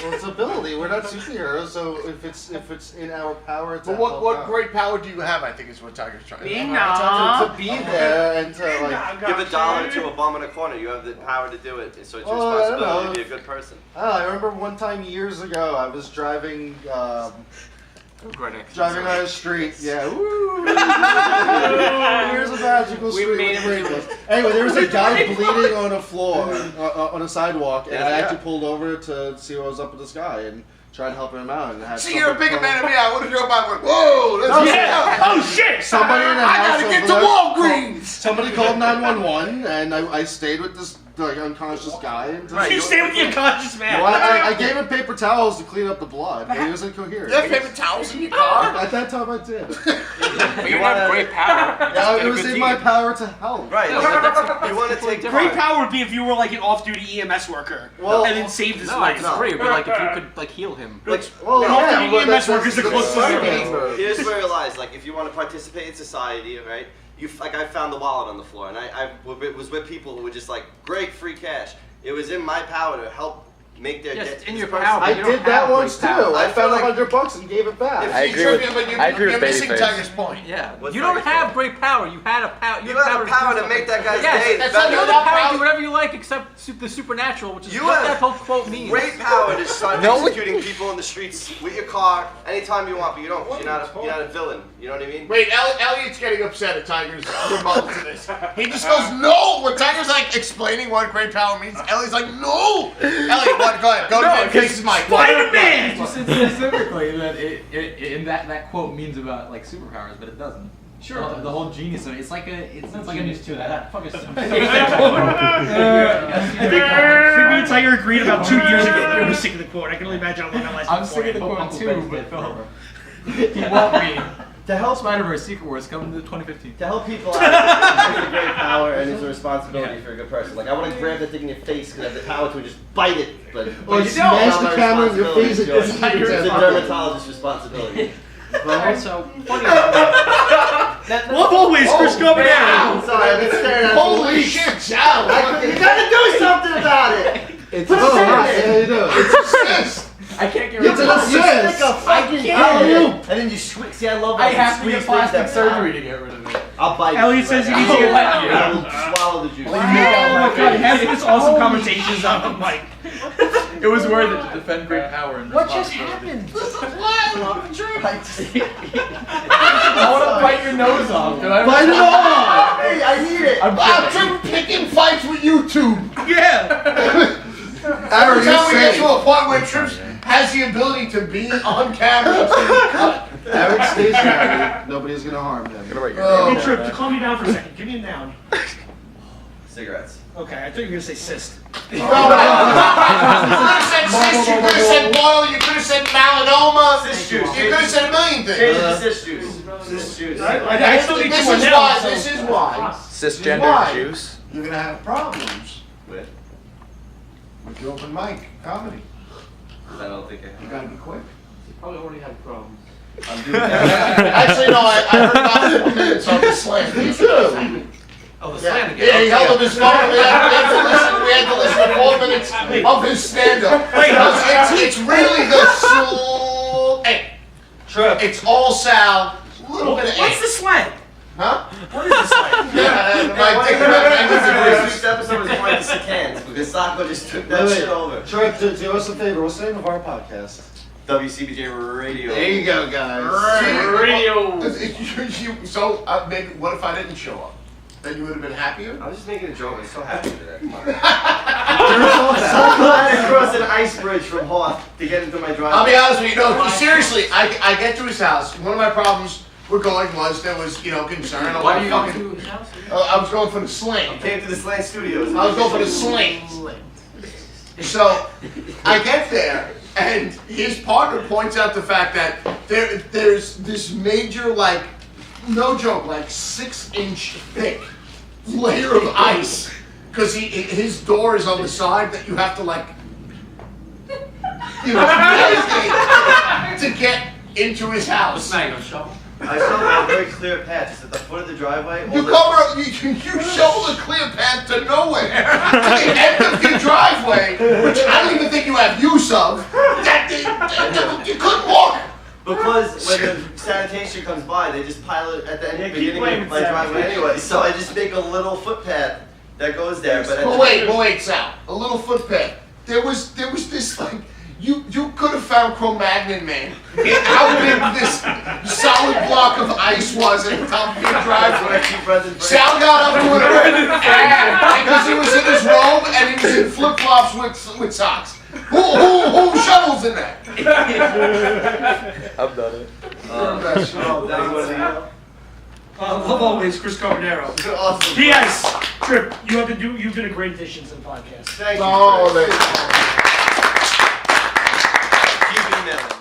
G: Well, it's ability. We're not superheroes, so if it's in our power to
C: But
G: help
C: what
G: out.
C: great power do you have? I think is what Tiger's trying to say.
G: To be there and to like.
A: Give $1 to a bum in a corner. You have the power to do it, so it's your
G: Oh, I don't
A: responsibility
G: know.
A: to be a good person.
G: I remember one time years ago, I was driving on a street. Yeah, woo! Here's a magical street. with rainbows. Anyway, there was a guy bleeding on a floor, on a sidewalk, and I actually pulled over to see what was up with this guy and tried to help him out. And had
C: See, you're a bigger man than me. I would have drove by and went, whoa, let's
B: Oh shit!
G: Somebody in the
C: I
G: house
C: gotta get to
G: over there
C: Walgreens.
G: Somebody called 911, and I stayed with this unconscious guy. And
B: You stay with the unconscious man.
G: Well, I gave him paper towels to clean up the blood, but he was incoherent.
C: You have paper towels in your car?
G: At that time, I did.
J: But you have great power.
G: Yeah, it was in my power to help.
A: Right. You want to take
B: Great power would be if you were like an off-duty EMS worker,
G: Well,
B: and then saved his
J: No,
B: life.
J: it's great. It'd be like if you could like heal him.
A: Like,
G: Well,
B: An off-duty EMS worker is the closest thing.
A: here's where it lies. Like, if you want to participate in society, right? I found the wallet on the floor, and I was with people who were just like, great free cash. It was in my power to help make their
J: Yes,
A: debt.
J: it's in your
A: person-
J: power.
G: I
J: You don't
G: did that
J: have
G: once too.
J: great power.
G: I
A: I feel
G: found
A: like-
G: $100 and gave it back.
E: I agree with
C: You're missing
E: Babyface.
C: Tiger's point.
J: Yeah.
A: What's
J: You don't
A: that?
J: have great power. You had a power.
A: You have the power to make that guy's
J: Yes,
A: day
C: that's
A: better.
J: You
C: not
J: have the
C: That
J: power to
C: power-
J: do whatever you like except the supernatural, which is
A: You
J: what
A: have
J: that whole quote means.
A: Great power to start
E: No,
A: executing people in the streets with your car anytime you want, but you don't. You're not a villain. You know what I mean?
C: Wait, Elliot's getting upset at Tiger's rebuttal to this. He just goes, no! When Tiger's like explaining what great power means, Elliot's like, no! Elliot, what? Go ahead. Go to Face's mic.
B: Spider-Man!
K: Just specifically that in that quote means about like superpowers, but it doesn't.
J: Sure.
K: The whole genius of it. It's like a
D: genius too. That fucking.
B: I think me and Tiger agreed about 2 years ago. You were sick of the quote. I can only imagine how long that lasted.
K: I'm sick of the quote too, but he won't be.
H: To help
K: Spider-Verse Secret Wars coming to 2015.
H: To help people out, it's a great power and it's a responsibility for a good person. Like, I want to grab that thing in your face because I have the power to just bite it, but
G: Or smash the camera in your face.
H: It's a dermatologist's responsibility.
D: Alright, so funny about that.
B: Love always, Chris coming out.
H: I'm sorry, I've been staring at
C: Holy shit, Sal!
H: You gotta do something about it!
G: It's
H: Put a
G: oh,
H: second
G: yeah, you know.
C: It's assist!
K: I can't get
G: It's
K: rid
G: an
K: of it.
G: assist.
H: Stick a fucking
G: can't.
H: and then you squeeze. See, I love
K: I
H: that.
K: have to
H: You
K: get
H: squeeze things
K: plastic
H: that
K: surgery to get rid of it.
H: I'll bite
B: Elliot
H: you.
B: says he
H: Right
B: needs to get-
H: now. I will swallow the juice.
B: Oh my god, having this awesome conversations on mic.
K: It was worth it to defend great power and
D: What just
K: responsibility.
D: happened?
K: I want to bite your nose off. Dude.
G: Bite it off!
H: Hey, I need it.
K: I'm
C: I'm picking fights with YouTube.
B: Yeah.
C: Every time we get to a point where Trips has the ability to be on camera, it's gonna cut.
G: Eric stays married. Nobody's gonna harm him.
C: Oh.
B: Hey, Trip, to calm me down for a second. Give me a noun.
A: Cigarettes.
B: Okay, I thought you were gonna say cyst.
C: You could have said cyst, you could have said boil, you could have said melanoma,
A: Cyst
C: you
A: juice.
C: could have said a million
A: Change it
C: things.
A: to cyst juice. Cyst juice.
B: I still need
C: This
B: two more
C: is
B: nouns.
C: why,
B: so-
C: this is why
E: Cisgender juice.
C: you're gonna have problems
A: With?
C: with your open mic comedy.
A: I don't think
C: You gotta be quick.
J: Probably already had problems.
A: I'm doing that.
C: Actually, no, I heard about 4 minutes on the slam. Me too.
J: Oh, the
C: Yeah,
J: slam again.
C: yeah, he held up his phone. We had to listen to 4 minutes of his stand-up. It's really the hey, it's all Sal, a little bit of
B: What's the slang?
C: huh?
B: What is the slang?
A: This week's episode was quite the cans because Sacco just took that shit over.
G: Troy, do us a favor. What's the name of our podcast?
A: WCBJ Radio.
G: There you go, guys.
J: Radio.
C: So maybe what if I didn't show up? Then you would have been happier.
A: I was just making a joke. I'm so happy today. Come on.
G: Someone
A: I had to cross an ice bridge from Hoth to get into my driveway.
C: I'll be honest with you. No, seriously, I get to his house. One of my problems with going was there was concern.
J: Why do you go to his house?
C: I was going for the sling.
A: Came to the Slant Studios.
C: I was going for the sling. So I get there, and his partner points out the fact that there's this major, like, no joke, like 6-inch thick layer of ice, because his door is on the side that you have to like, navigate to get into his house.
J: What's Magnum shovel?
H: I shoveled a very clear path just at the foot of the driveway.
C: You shoveled a clear path to nowhere. To the end of your driveway, which I don't even think you have use of. You couldn't walk.
H: Because when the sanitation comes by, they just pile it at the beginning of my driveway anyway. So I just make a little footpath that goes there. But
C: wait, Sal. A little footpath. There was this like. You could have found Cro-Magnon Man how big this solid block of ice was at the top of your driveway. Sal got up to it because he was in his robe and he was in flip-flops with socks. Who shovels in that?
E: I've done it.
B: Love always, Chris Carbonaro.
H: Awesome.
B: P.S. Trip, you've been a great addition to the podcast.
H: Thank you.
C: Keep emailing.